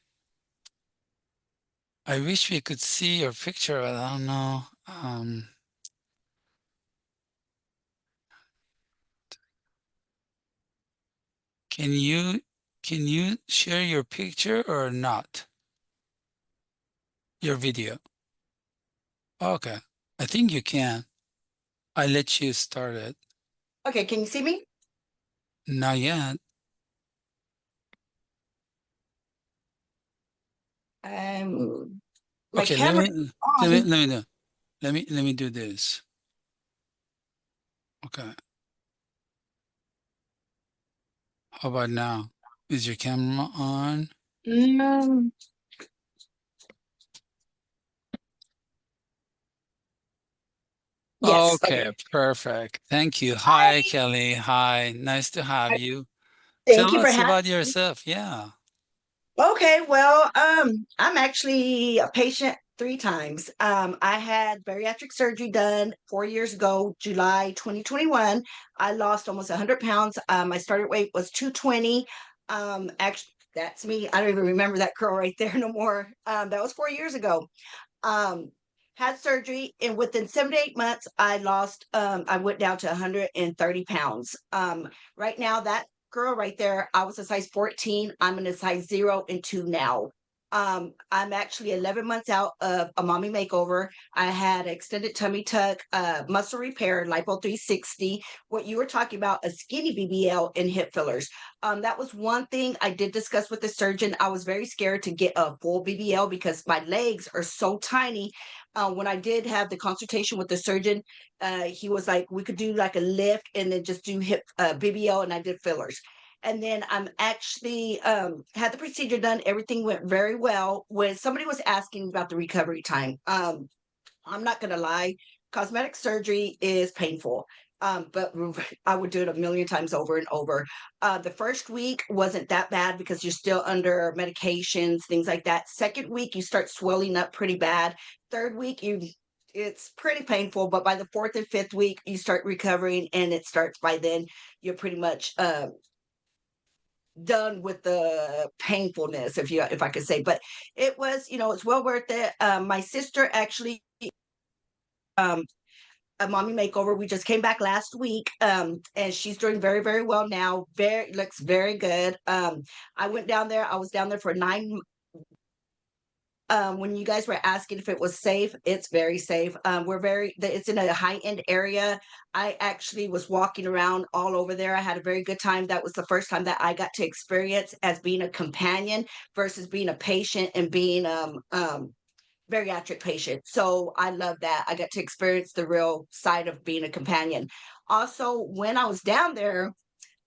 I wish we could see your picture, but I don't know. Can you share your picture or not? Your video. Okay. I think you can. I let you start it. Okay, can you see me? Not yet. My Okay, camera let me on. let me do let me do this. Okay. How about now? Is your camera on? Mm, yes. Okay. Okay, perfect. Thank you. Hi. Hi, Kelly. Hi. Nice to have you. Thank Tell you for us having about me. yourself. Yeah. Okay, well, I'm actually a patient 3 times. I had bariatric surgery done 4 years ago, July 2021. I lost almost 100 pounds. My starting weight was 220. Actually, that's me. I don't even remember that girl right there no more. That was 4 years ago. um had surgery, and within 7 to 8 months I went down to 130 pounds. Right now, that girl right there, I was a size 14. I'm in a size 0 and 2 now. I'm actually 11 months out of a mommy makeover. I had extended tummy tuck, muscle repair, lipo 360, what you were talking about, a skinny BBL, and hip fillers. That was one thing I did discuss with the surgeon. I was very scared to get a full BBL because my legs are so tiny. When I did have the consultation with the surgeon, he was like, we could do like a lift and then just do hip BBL, and I did fillers. And then I'm actually had the procedure done. Everything went very well. When somebody was asking about the recovery time, I'm not going to lie, cosmetic surgery is painful. But I would do it a million times over and over. The first week wasn't that bad because you're still under medications, things like that. Second week, you start swelling up pretty bad. Third week, it's pretty painful, but by the fourth and fifth week, you start recovering, and it starts by then. You're pretty much done with the painfulness, if I could say. But it was, it's well worth it. My sister actually um a mommy makeover. We just came back last week, and she's doing very, very well now. Very looks very good. I went down there. I was down there for 9. When you guys were asking if it was safe, it's very safe. It's in a high end area. I actually was walking around all over there. I had a very good time. That was the first time that I got to experience as being a companion versus being a patient and being bariatric patient. So I love that. I got to experience the real side of being a companion. Also, when I was down there,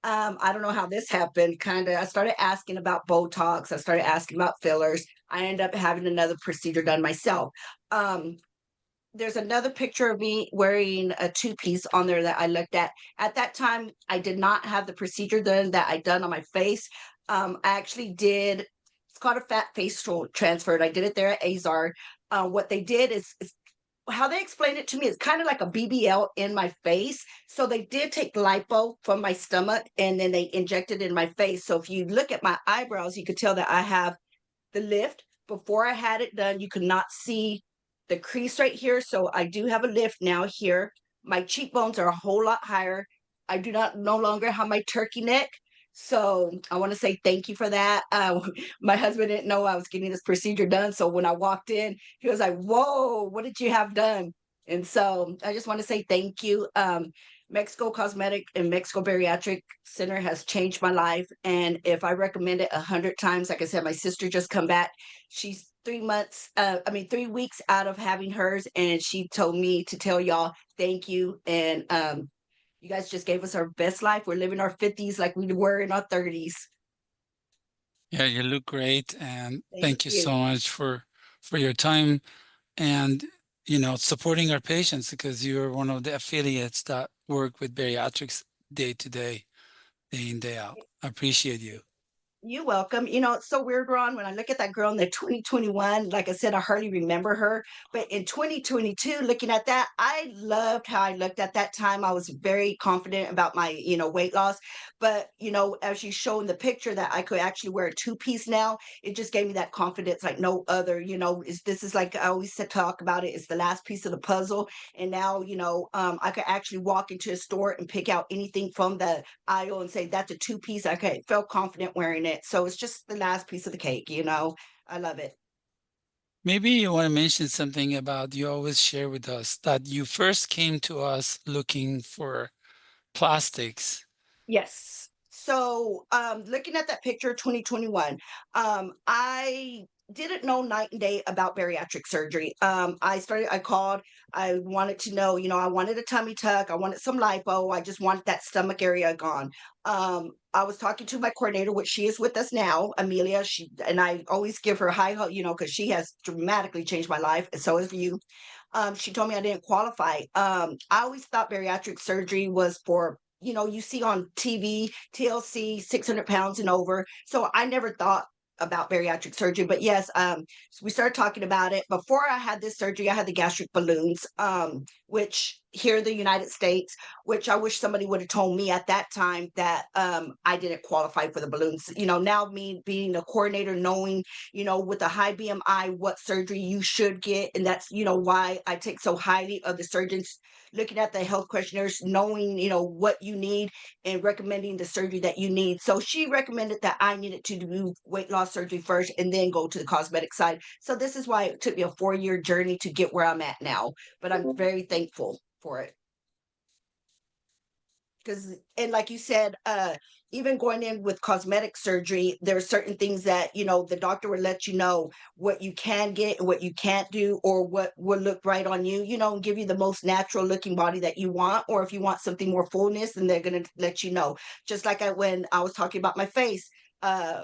I don't know how this happened. Kind of, I started asking about Botox. I started asking about fillers. I ended up having another procedure done myself. Um, there's another picture of me wearing a 2-piece on there that I looked at. At that time, I did not have the procedure done that I done on my face. I actually did. It's called a fat facial transfer. I did it there at Azar. What they did is how they explained it to me is kind of like a BBL in my face. So they did take lipo from my stomach and then they injected it in my face. So if you look at my eyebrows, you could tell that I have the lift. Before I had it done, you could not see the crease right here. So I do have a lift now here. My cheekbones are a whole lot higher. I do not no longer have my turkey neck. So I want to say thank you for that. My husband didn't know I was getting this procedure done. So when I walked in, he was like, "Whoa, what did you have done?" And so I just want to say thank you. Mexico Cosmetic and Mexico Bariatric Center has changed my life. And if I recommend it 100 times, like I said, my sister just come back. She's 3 months, 3 weeks out of having hers. And she told me to tell y'all, thank you. And you guys just gave us our best life. We're living our 50s like we were in our 30s. Yeah, you look great, and Thank thank you you. so much for your time and supporting our patients because you're one of the affiliates that work with bariatrics day to day, day in, day out. I appreciate you. You're welcome. You know, it's so weird, Ron, when I look at that girl in the 2021, like I said, I hardly remember her. But in 2022, looking at that, I loved how I looked at that time. I was very confident about my, weight loss. But, as you show in the picture that I could actually wear a two-piece now, it just gave me that confidence like no other, this is like I always said, talk about it. It's the last piece of the puzzle. And now, I could actually walk into a store and pick out anything from the aisle and say that's a two-piece. I felt confident wearing it. So it's just the last piece of the cake. I love it. Maybe you want to mention something about you always share with us that you first came to us looking for plastics. Yes. So, looking at that picture, 2021, I didn't know night and day about bariatric surgery. I called, I wanted to know, I wanted a tummy tuck, I wanted some lipo, I just wanted that stomach area gone. I was talking to my coordinator, which she is with us now, Amelia. And I always give her high, because she has dramatically changed my life, and so has you. She told me I didn't qualify. I always thought bariatric surgery was for, you see on TV, TLC, 600 pounds and over. So I never thought about bariatric surgery. But yes, so we started talking about it. Before I had this surgery, I had the gastric balloons, which here in the United States, which I wish somebody would have told me at that time that I didn't qualify for the balloons. Now me being a coordinator, knowing with a high BMI, what surgery you should get. And that's, why I take so highly of the surgeons looking at the health questionnaires, knowing, what you need and recommending the surgery that you need. So she recommended that I needed to do weight loss surgery first and then go to the cosmetic side. So this is why it took me a 4-year journey to get where I'm at now. But I'm very thankful for it. Because, and like you said, even going in with cosmetic surgery, there are certain things that the doctor will let you know what you can get and what you can't do, or what will look right on you, and give you the most natural looking body that you want. Or if you want something more fullness, then they're going to let you know. Just like when I was talking about my face, uh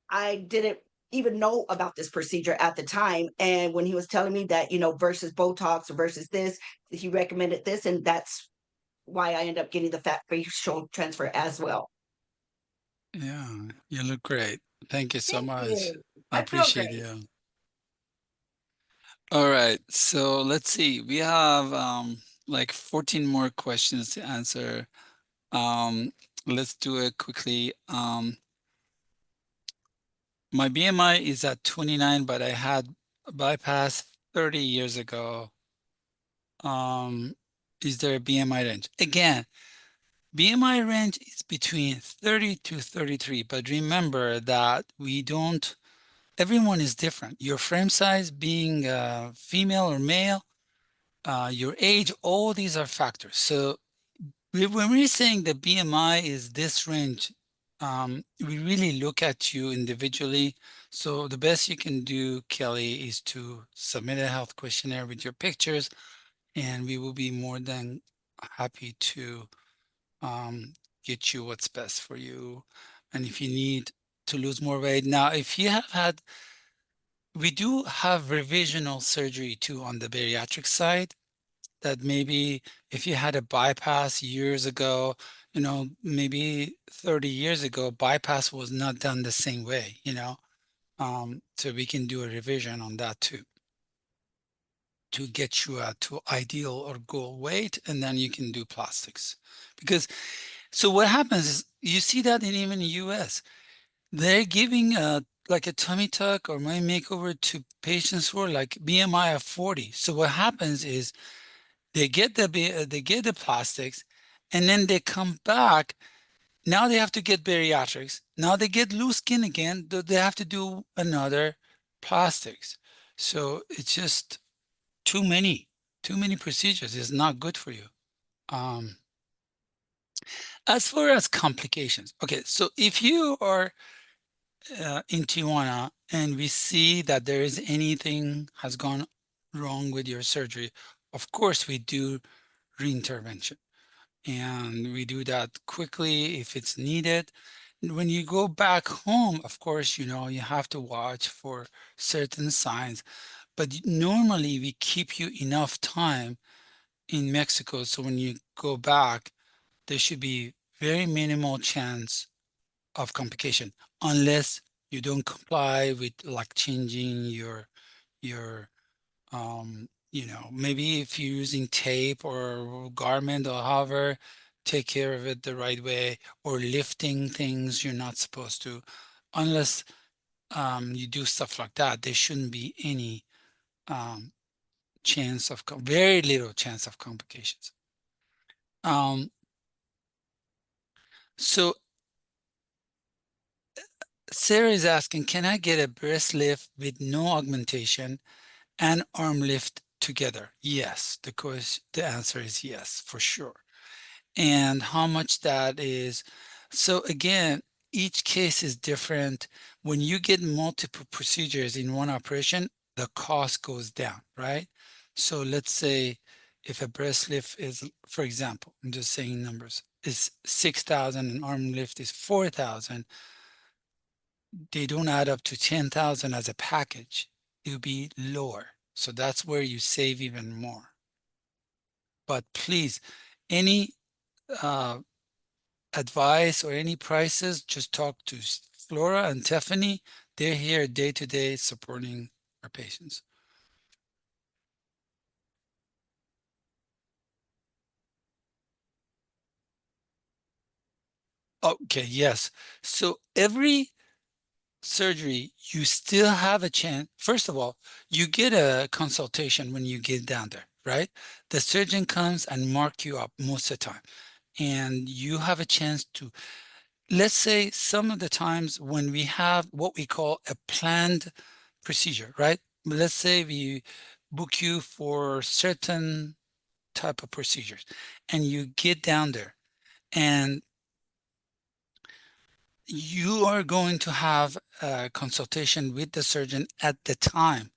I didn't even know about this procedure at the time. And when he was telling me that, versus Botox or versus this, he recommended this. And that's why I end up getting the fat facial transfer as well. Yeah, you look great. Thank you so Thank much. you. I I feel appreciate great. you. All right, so let's see. We have like 14 more questions to answer. Um, let's do it quickly. My BMI is at 29, but I had a bypass 30 years ago. Um, is there a BMI range? Again, BMI range is between 30 to 33, but remember that everyone is different. Your frame size, being female or male, your age, all these are factors. So when we're saying the BMI is this range, we really look at you individually. So the best you can do, Kelly, is to submit a health questionnaire with your pictures, and we will be more than happy to um, get you what's best for you. And if you need to lose more weight, now, if you have had, we do have revisional surgery too on the bariatric side, that maybe if you had a bypass years ago, maybe 30 years ago, bypass was not done the same way. So we can do a revision on that too. to get you to ideal or goal weight, and then you can do plastics. Because so what happens is you see that in even the US, they're giving like a tummy tuck or my makeover to patients who are like BMI of 40. So what happens is they get the plastics, and then they come back. Now they have to get bariatrics. Now they get loose skin again. They have to do another plastics. So it's just too many procedures. It's not good for you. Um, as far as complications, okay. So if you are in Tijuana and we see that there is anything has gone wrong with your surgery, of course we do reintervention. And we do that quickly if it's needed. When you go back home, of course, you have to watch for certain signs, but normally we keep you enough time in Mexico. So when you go back, there should be very minimal chance of complication unless you don't comply with like changing your maybe if you're using tape or garment or however, take care of it the right way, or lifting things you're not supposed to. Unless you do stuff like that, there shouldn't be any um, chance of very little chance of complications. So Sarah is asking, can I get a breast lift with no augmentation and arm lift together? Yes, the answer is yes, for sure. And how much that is. So again, each case is different. When you get multiple procedures in one operation, the cost goes down, right? So let's say if a breast lift is, for example, I'm just saying numbers, is 6,000 and arm lift is 4,000, they don't add up to 10,000 as a package. It'll be lower. So that's where you save even more. But please, any uh, advice or any prices, just talk to Flora and Tiffany. They're here day to day supporting our patients. Okay, yes. So every surgery, you still have a chance. First of all, you get a consultation when you get down there, right? The surgeon comes and mark you up most of the time, and you have a chance to, let's say some of the times when we have what we call a planned procedure, right? Let's say we book you for certain type of procedures and you get down there and you are going to have a consultation with the surgeon at the time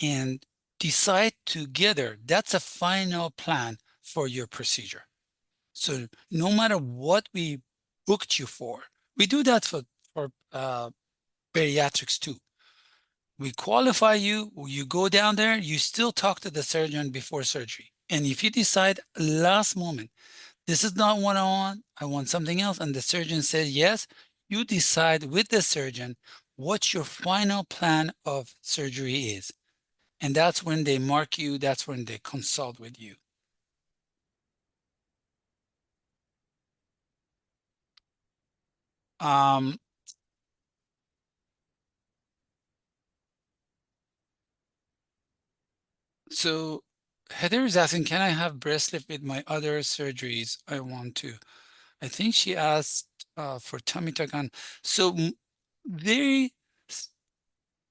and decide together. That's a final plan for your procedure. So no matter what we booked you for, we do that for bariatrics too. We qualify you, you go down there, you still talk to the surgeon before surgery. And if you decide last moment, this is not what I want something else, and the surgeon says yes, you decide with the surgeon what your final plan of surgery is. And that's when they mark you, that's when they consult with you. Um, so Heather is asking, can I have breast lift with my other surgeries I want to? I think she asked for tummy tuck on. So very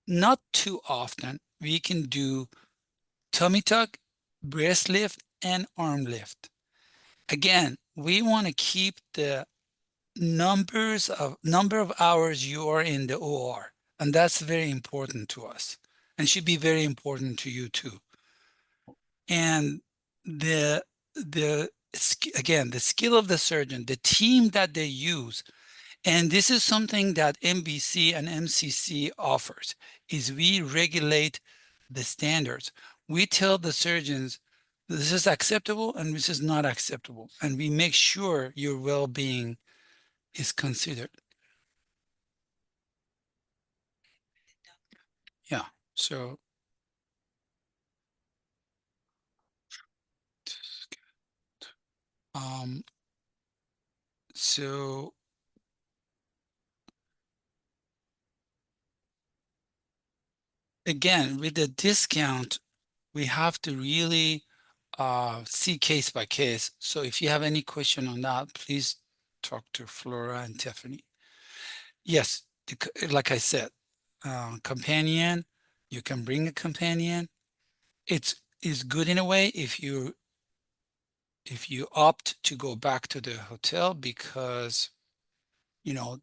not too often we can do tummy tuck, breast lift, and arm lift. Again, we want to keep the number of hours you are in the OR, and that's very important to us, and should be very important to you too. And the again, the skill of the surgeon, the team that they use. And this is something that MBC and MCC offers, is we regulate the standards. We tell the surgeons, this is acceptable and this is not acceptable. And we make sure your well-being is considered. Yeah, so So again, with the discount, we have to really see case by case. So if you have any question on that, please talk to Flora and Tiffany. Yes, like I said, companion, you can bring a companion. It's good in a way if you opt to go back to the hotel, because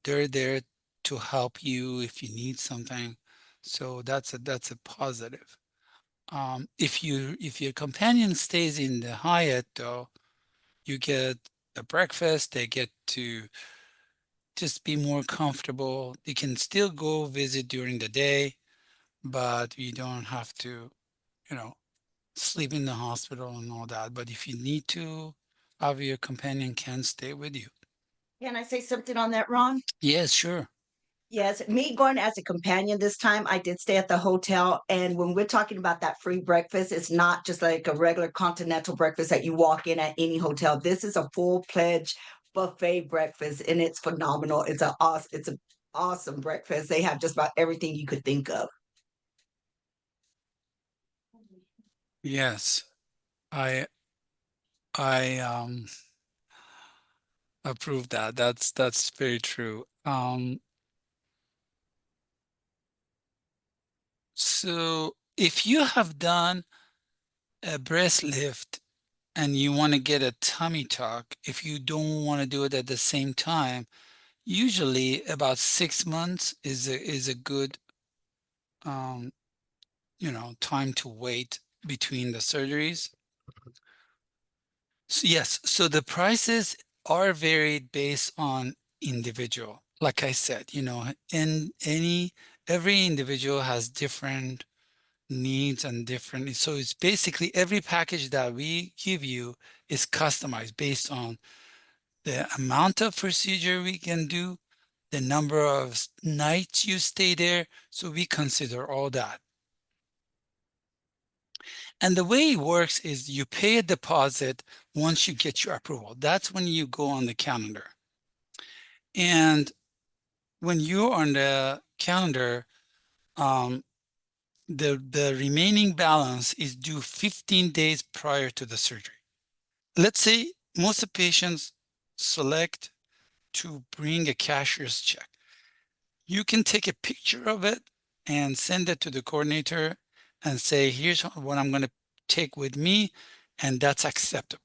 they're there to help you if you need something. So that's a positive. If your companion stays in the Hyatt, though, you get a breakfast. They get to just be more comfortable. They can still go visit during the day, but you don't have to, you know, sleep in the hospital and all that. But if you need to, have your companion can stay with you. Can I say something on that, Ron? Yes, sure. Yes, me going as a companion this time, I did stay at the hotel. And when we're talking about that free breakfast, it's not just like a regular continental breakfast that you walk in at any hotel. This is a full pledge buffet breakfast, and it's phenomenal. It's an awesome breakfast. They have just about everything you could think of. Yes, I I approve that. That's very true. So if you have done a breast lift and you want to get a tummy tuck, if you don't want to do it at the same time, usually about 6 months is a good um, time to wait between the surgeries. So yes, so the prices are varied based on individual. Like I said, in every individual has different needs and different. So it's basically every package that we give you is customized based on the amount of procedure we can do, the number of nights you stay there. So we consider all that. And the way it works is you pay a deposit once you get your approval. That's when you go on the calendar. And when you're on the calendar, um, the remaining balance is due 15 days prior to the surgery. Let's say most of patients select to bring a cashier's check. You can take a picture of it and send it to the coordinator and say, here's what I'm going to take with me, and that's acceptable.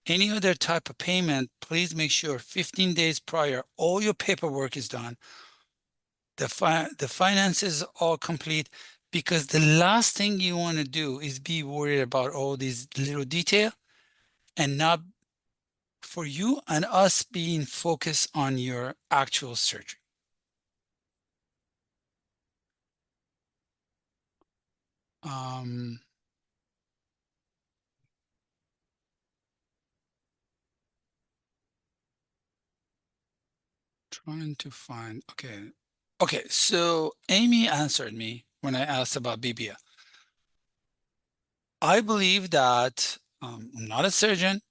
Any other type of payment, please make sure 15 days prior, all your paperwork is done. The finances all complete, because the last thing you want to do is be worried about all these little detail and not for you and us being focused on your actual surgery. Um, trying to find, okay. Okay, so Amy answered me when I asked about BBL. I believe that I'm not a surgeon,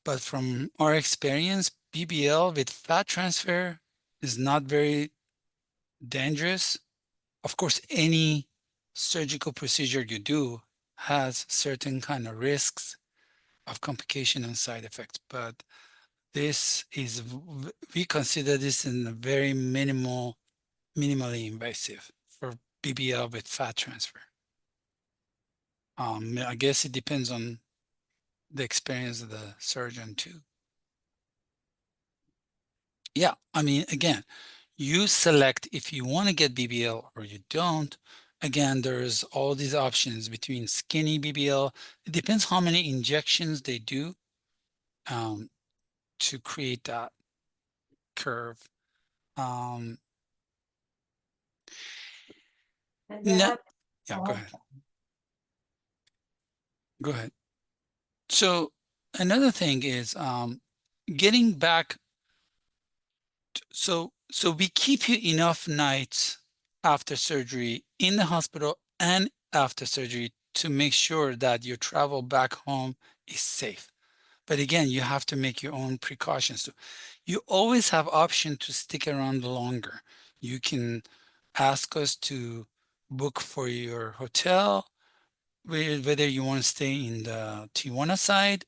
but from our experience, BBL with fat transfer is not very dangerous. Of course, any surgical procedure you do has certain kind of risks of complication and side effects, but this is, we consider this in a very minimally invasive for BBL with fat transfer. I guess it depends on the experience of the surgeon too. Yeah, I mean, again, you select if you want to get BBL or you don't. Again, there's all these options between skinny BBL. It depends how many injections they do um, to create that curve. Um, And no, that, yeah, go ahead. Go ahead. So another thing is getting back. So we keep you enough nights after surgery in the hospital and after surgery to make sure that your travel back home is safe. But again, you have to make your own precautions. So you always have option to stick around longer. You can ask us to book for your hotel, whether you want to stay in the Tijuana side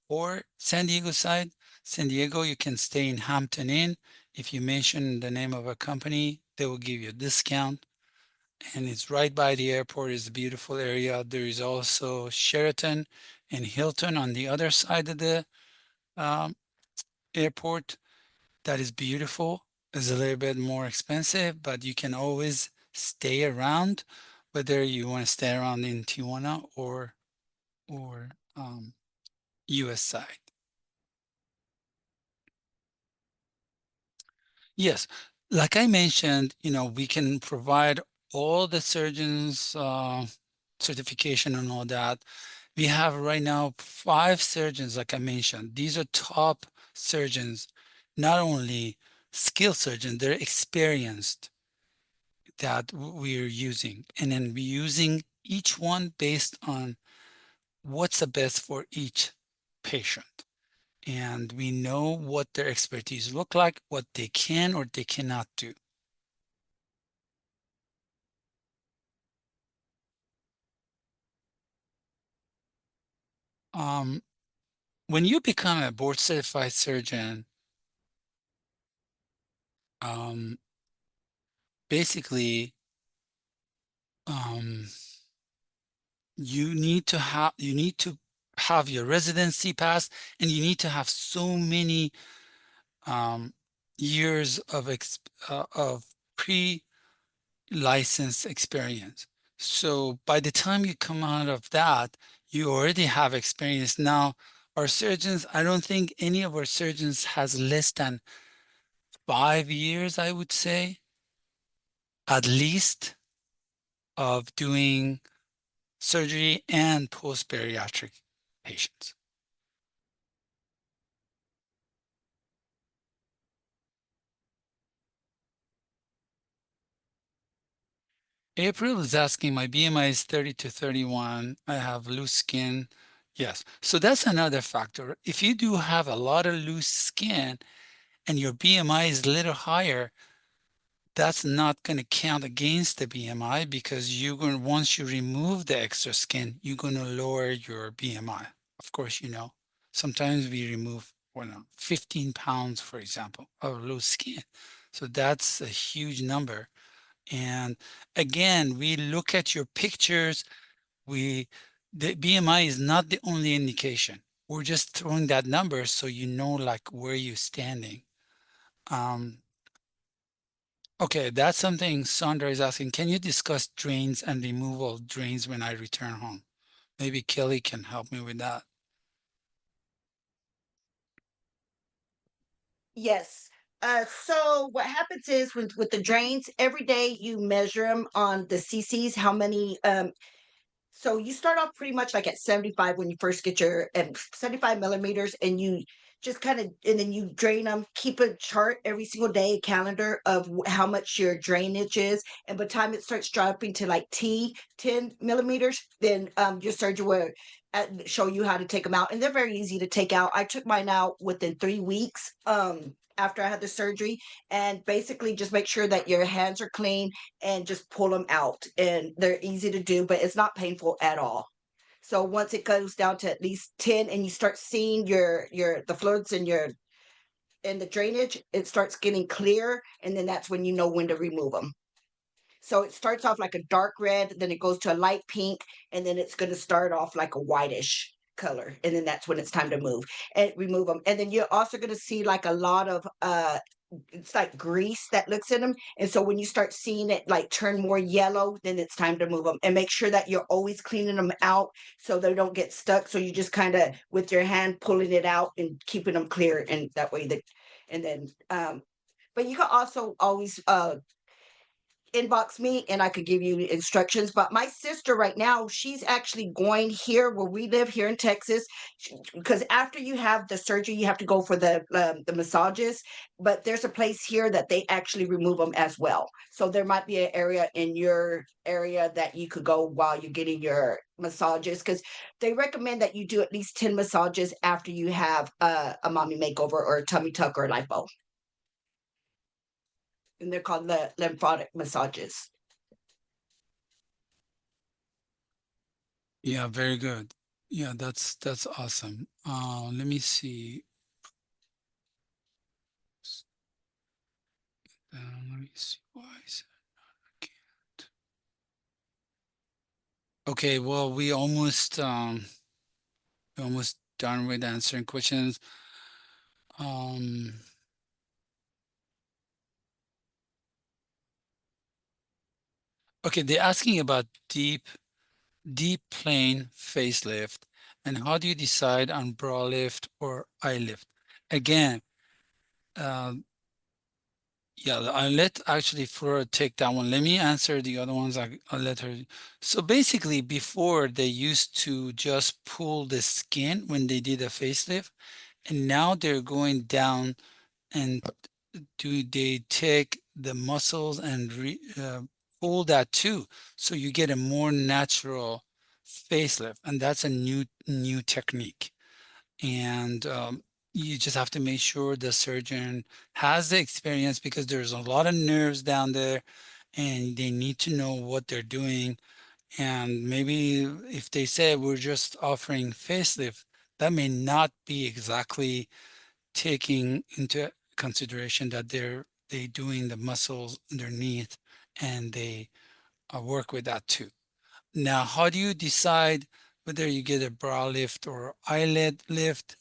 or San Diego side. San Diego, you can stay in Hampton Inn. If you mention the name of a company, they will give you a discount. And it's right by the airport. It's a beautiful area. There is also Sheraton and Hilton on the other side of the um, airport. That is beautiful. It's a little bit more expensive, but you can always stay around, whether you want to stay around in Tijuana or US side. Yes, like I mentioned, we can provide all the surgeons certification and all that. We have right now 5 surgeons, like I mentioned. These are top surgeons, not only skilled surgeons, they're experienced that we're using. And then we're using each one based on what's the best for each patient. And we know what their expertise look like, what they can or they cannot do. Um, when you become a board certified surgeon, um, basically, um, you need to have your residency pass, and you need to have so many um, years of pre-license experience. So by the time you come out of that, you already have experience. Now, our surgeons, I don't think any of our surgeons has less than 5 years, I would say, at least, of doing surgery and post-bariatric patients. April is asking, my BMI is 30 to 31. I have loose skin. Yes. So that's another factor. If you do have a lot of loose skin and your BMI is a little higher, that's not going to count against the BMI, because once you remove the extra skin, you're going to lower your BMI. Of course, sometimes we remove 15 pounds, for example, of loose skin. So that's a huge number. And again, we look at your pictures. The BMI is not the only indication. We're just throwing that number so you know like where you're standing. Okay, that's something Sandra is asking. Can you discuss drains and removal of drains when I return home? Maybe Kelly can help me with that. Yes. So what happens is with the drains, every day you measure them on the cc's, how many so you start off pretty much like at 75 when you first get your 75 millimeters, and you just kind of, and then you drain them. Keep a chart every single day, a calendar of how much your drainage is. And by the time it starts dropping to like 10 millimeters, then your surgeon will show you how to take them out. And they're very easy to take out. I took mine out within 3 weeks. After I had the surgery, and basically just make sure that your hands are clean and just pull them out. And they're easy to do, but it's not painful at all. So once it goes down to at least 10 and you start seeing your the fluids in the drainage, it starts getting clear, and then that's when you know when to remove them. So it starts off like a dark red, then it goes to a light pink, and then it's going to start off like a whitish color, and then that's when it's time to move and remove them. And then you're also going to see like a lot of it's like grease that looks in them. And so when you start seeing it like turn more yellow, then it's time to move them. And make sure that you're always cleaning them out so they don't get stuck. So you just kind of with your hand pulling it out and keeping them clear, and that way that, and then but you can also always inbox me and I could give you instructions. But my sister right now, she's actually going here where we live here in Texas, because after you have the surgery, you have to go for the massages. But there's a place here that they actually remove them as well. So there might be an area in your area that you could go while you're getting your massages, because they recommend that you do at least 10 massages after you have a mommy makeover or a tummy tuck or lipo. And they're called the lymphatic massages. Yeah, very good. Yeah, that's awesome. Let me see. Let me see why is it I can't. Okay, well, we almost done with answering questions. Okay, they're asking about deep plane facelift, and how do you decide on brow lift or eye lift? Again, uh, yeah, I'll let actually Flora take that one. Let me answer the other ones. I'll let her. So basically, before they used to just pull the skin when they did a facelift, and now they're going down and do they take the muscles and pull that too, so you get a more natural facelift, and that's a new technique. And you just have to make sure the surgeon has the experience, because there's a lot of nerves down there and they need to know what they're doing. And maybe if they say we're just offering facelift, that may not be exactly taking into consideration that they doing the muscles underneath, and they work with that too. Now, how do you decide whether you get a brow lift or eyelid lift?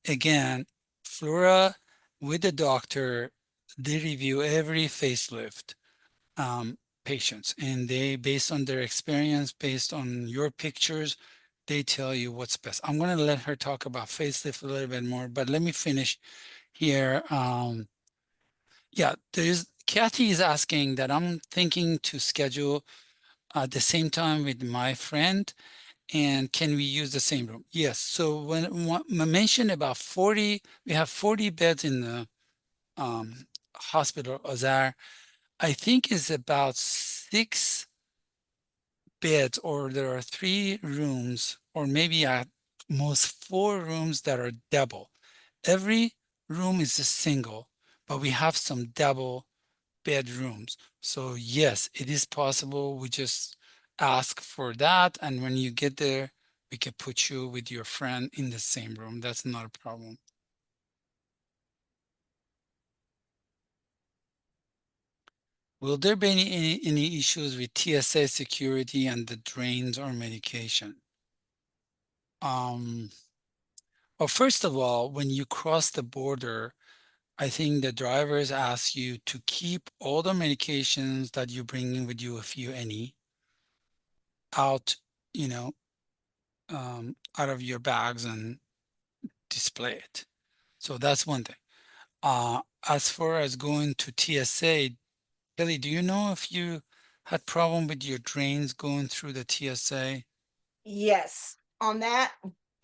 Again, Flora with the doctor, they review every facelift patients, and they, based on their experience, based on your pictures, they tell you what's best. I'm going to let her talk about facelift a little bit more, but let me finish here. Yeah, there's Kathy is asking that I'm thinking to schedule at the same time with my friend, and can we use the same room? Yes. So when I mentioned about 40, we have 40 beds in the hospital, Ozar. I think is about 6 beds, or there are 3 rooms, or maybe at most 4 rooms that are double. Every room is a single, but we have some double bedrooms. So yes, it is possible. We just ask for that, and when you get there, we can put you with your friend in the same room. That's not a problem. Will there be any issues with TSA security and the drains or medication? Well, first of all, when you cross the border, I think the drivers ask you to keep all the medications that you bring in with you, if you any, out, you know, out of your bags and display it. So that's one thing. As far as going to TSA, Elli, do you know if you had problem with your drains going through the TSA? Yes, on that,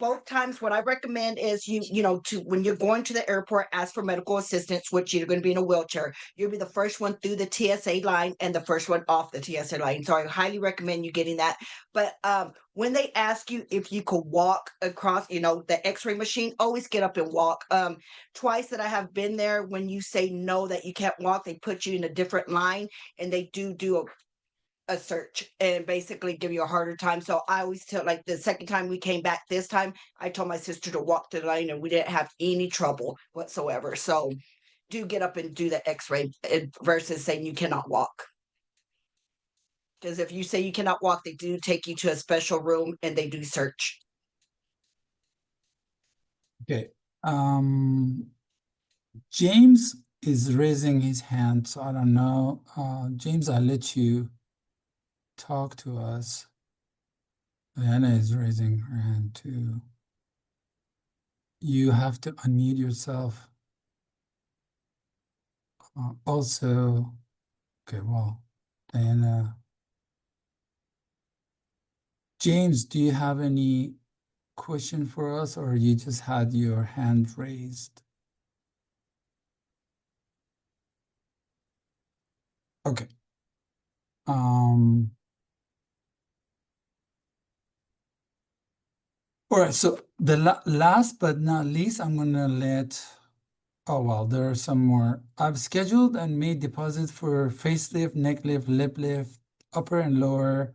both times, what I recommend is to when you're going to the airport, ask for medical assistance, which you're going to be in a wheelchair. You'll be the first one through the TSA line and the first one off the TSA line. So I highly recommend you getting that. But when they ask you if you could walk across, the X-ray machine, always get up and walk. Twice that I have been there, when you say no that you can't walk, they put you in a different line, and they do a search and basically give you a harder time. So I always tell, like the second time we came back this time, I told my sister to walk the line and we didn't have any trouble whatsoever. So do get up and do the x-ray versus saying you cannot walk. Because if you say you cannot walk, they do take you to a special room and they do search. Okay. James is raising his hand, so I don't know. James, I'll let you talk to us. Diana is raising her hand too. You have to unmute yourself. Also, okay, well, Diana. James, do you have any question for us, or you just had your hand raised? Okay. All right, so the last but not least, I'm gonna let, oh well, there are some more. I've scheduled and made deposit for facelift, neck lift, lip lift, upper and lower,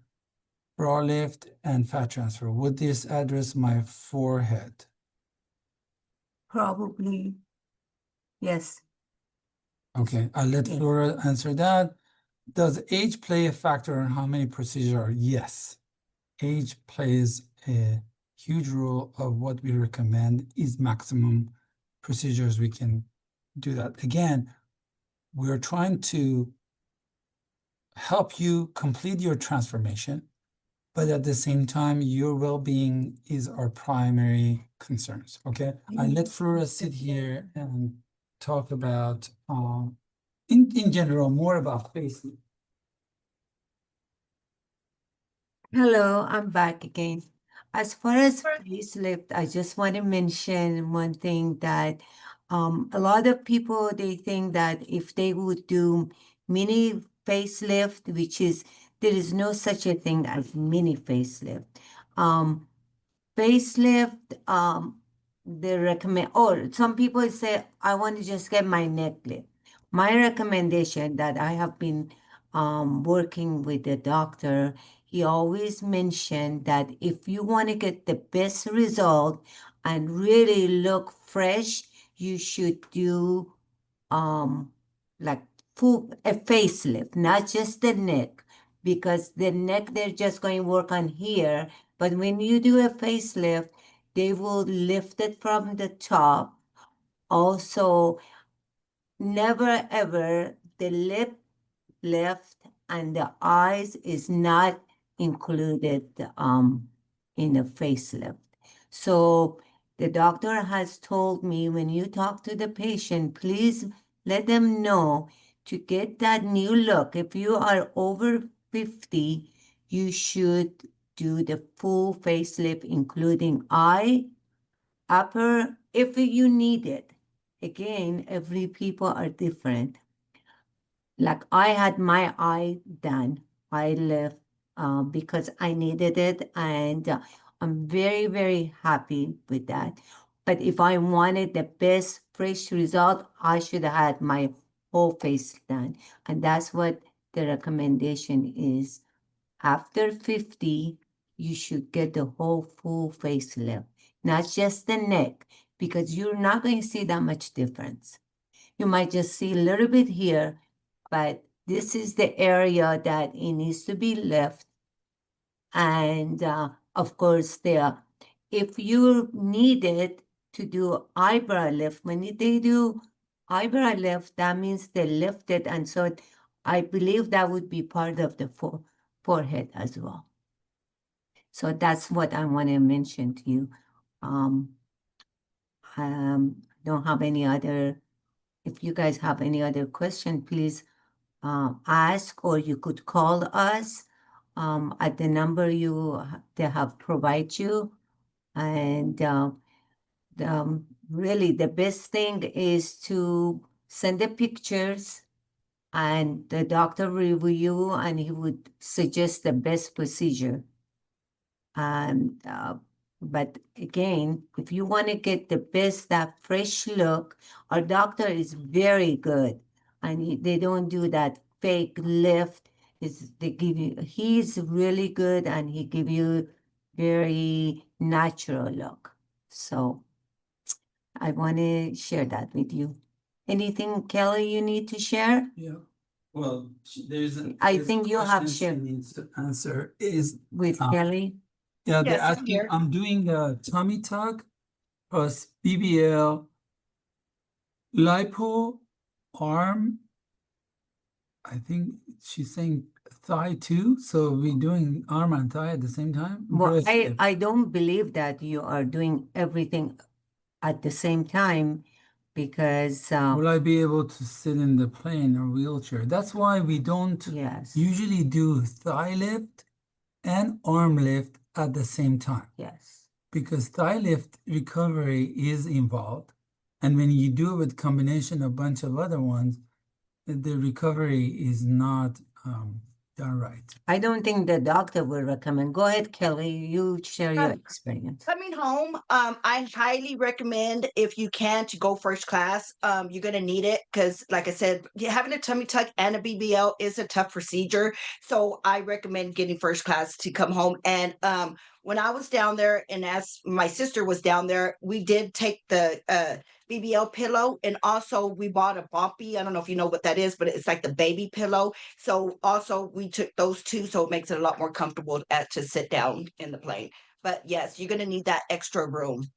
brow lift, and fat transfer. Would this address my forehead? Probably. Yes. Okay, I'll let Yes. Flora answer that. Does age play a factor in how many procedures are? Yes. Age plays a huge role of what we recommend is maximum procedures we can do that. Again, we're trying to help you complete your transformation, but at the same time, your well-being is our primary concerns, okay? I let Flora sit here and talk about, in general, more about facelift. Hello, I'm back again. As far as facelift, I just want to mention one thing that a lot of people they think that if they would do mini facelift, which is there is no such a thing as mini facelift. Facelift, they recommend, or some people say, I want to just get my neck lift. My recommendation that I have been working with the doctor, he always mentioned that if you want to get the best result and really look fresh, you should do like full a facelift, not just the neck, because the neck they're just going to work on here. But when you do a facelift, they will lift it from the top. Also, never ever the lip lift and the eyes is not included in a facelift. So the doctor has told me when you talk to the patient, please let them know to get that new look. If you are over 50, you should do the full facelift, including eye, upper, if you need it. Again, every people are different. Like I had my eye done. I left because I needed it, and I'm very, very happy with that. But if I wanted the best fresh result, I should have had my whole face done. And that's what the recommendation is. After 50, you should get the whole full facelift, not just the neck, because you're not going to see that much difference. You might just see a little bit here, but this is the area that it needs to be left. And of course, if you needed to do eyebrow lift, when they do eyebrow lift, that means they lift it. And so I believe that would be part of the forehead as well. So that's what I want to mention to you. Don't have any other, if you guys have any other question, please ask, or you could call us at the number they have provided you. And really the best thing is to send the pictures, and the doctor will review and he would suggest the best procedure. And but again, if you want to get the best, that fresh look, our doctor is very good, and they don't do that fake lift. They give you, he's really good, and he give you very natural look. So I want to share that with you. Anything, Kelly, you need to share? Yeah. Well, I think you have she shared needs to answer is with Kelly. yeah, they're Yes, I'm asking, here. I'm doing a tummy tuck plus BBL, lipo, arm. I think she's saying thigh too. So we're doing arm and thigh at the same time. Well, Breast lift. I don't believe that you are doing everything at the same time. because Will I be able to sit in the plane or wheelchair? That's why we don't yes, usually do thigh lift and arm lift at the same time, yes. because thigh lift recovery is involved. And when you do it with combination of a bunch of other ones, the recovery is not done right. I don't think the doctor will recommend. Go ahead, Kelly. You share your experience. Coming home, I highly recommend, if you can, to go first class. You're gonna need it because, like I said, having a tummy tuck and a BBL is a tough procedure. So I recommend getting first class to come home. And when I was down there, and as my sister was down there, we did take the BBL pillow, and also we bought a bumpy. I don't know if you know what that is, but it's like the baby pillow. So also we took those two, so it makes it a lot more comfortable to sit down in the plane. But yes, you're going to need that extra room.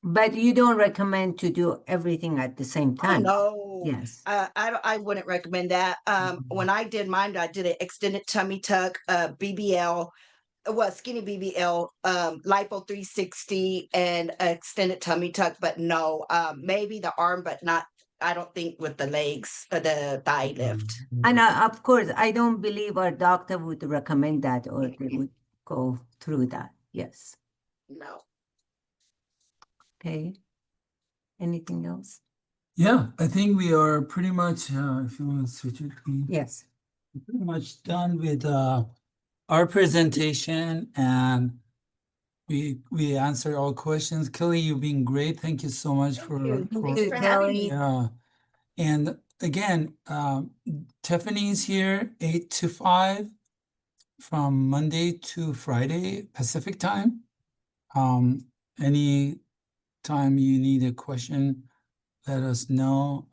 But you don't recommend to do everything at the same Oh time. no, Yes. I wouldn't recommend that. When I did mine, I did an extended tummy tuck, BBL, well, skinny BBL, lipo 360, and extended tummy tuck. But no, maybe the arm, but not. I don't think with the legs, the thigh lift. And of course, I don't believe our doctor would recommend that, or they would go through that. Yes. No. Okay. Anything else? Yeah, I think we are pretty much, if you want to switch it, Yes. pretty much done with our presentation, and we answered all questions. Kelly, you've been great. Thank you so much Thank for you. Thank Thanks you, for having me. Kelly. yeah. And again, Tiffany is here 8 to 5 from Monday to Friday Pacific time. Any time you need a question, let us know.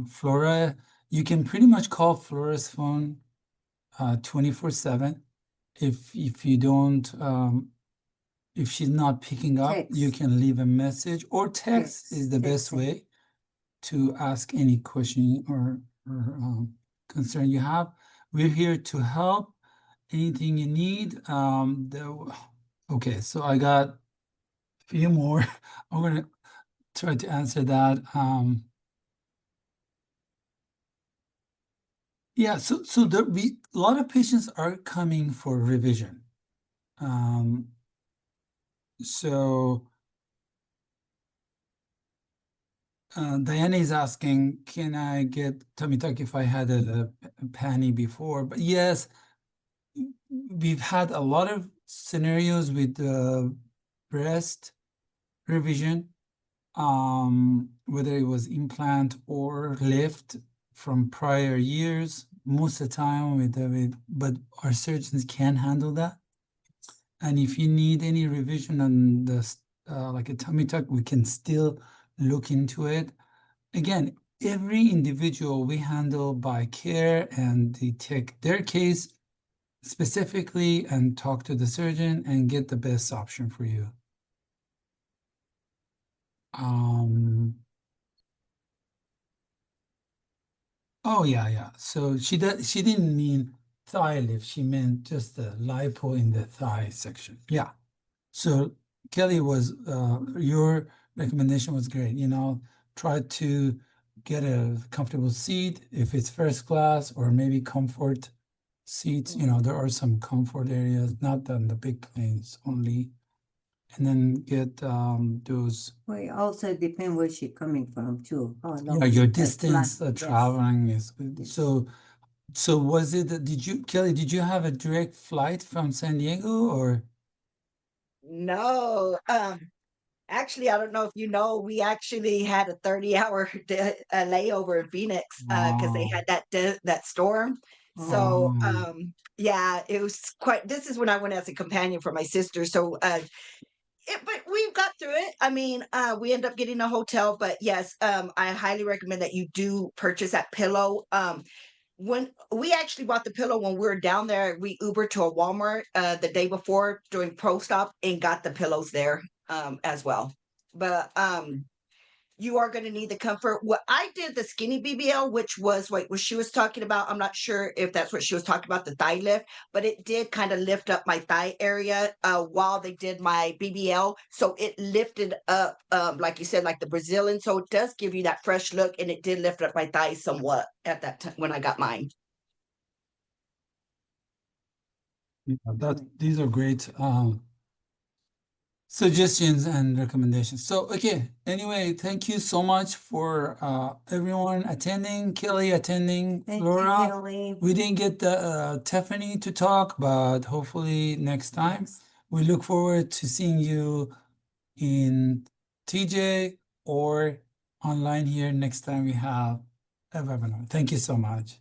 Flora, you can pretty much call Flora's phone 24/7. If you don't, if she's not picking up, you Text. can leave a message, or text Yes, is the best texting. way to ask any question or concern you have. We're here to help. Anything you need. Okay, so I got a few more. I'm gonna try to answer that. Yeah, so a lot of patients are coming for revision. So Diana is asking, can I get tummy tuck if I had a panty before? But yes, we've had a lot of scenarios with breast revision, whether it was implant or lift from prior years. Most of the time but our surgeons can handle that. And if you need any revision on the like a tummy tuck, we can still look into it. Again, every individual we handle by care, and they take their case specifically and talk to the surgeon and get the best option for you. Oh yeah. So she didn't mean thigh lift. She meant just the lipo in the thigh section. Yeah. So Kelly, was your recommendation was great. Try to get a comfortable seat if it's first class, or maybe comfort seats. There are some comfort areas, not on the big planes only. And then get those. Well, it also depends where she's coming from too. How long Yeah, your is that distance flight? Yes. traveling is Yes. so was it, Kelly, did you have a direct flight from San Diego, or? No. Actually, I don't know if you know, we actually had a 30-hour layover in Phoenix because they had that storm. So, Oh. yeah, it was quite. This is when I went as a companion for my sister. So, but we got through it. I mean, we ended up getting a hotel, but yes, I highly recommend that you do purchase that pillow. When we actually bought the pillow when we were down there, we Ubered to a Walmart the day before doing pro stop and got the pillows there as well. But you are going to need the comfort. What I did the skinny BBL, which was what she was talking about. I'm not sure if that's what she was talking about, the thigh lift, but it did kind of lift up my thigh area while they did my BBL. So it lifted up, like you said, like the Brazilian. So it does give you that fresh look, and it did lift up my thighs somewhat at that time when I got mine. Yeah, these are great suggestions and recommendations. So, okay, anyway, thank you so much for everyone attending, Kelly attending, Thank Laura. you, Elli. We didn't get the Tiffany to talk, but hopefully next time. We look forward to seeing you in TJ or online here next time we have a webinar. Thank you so much.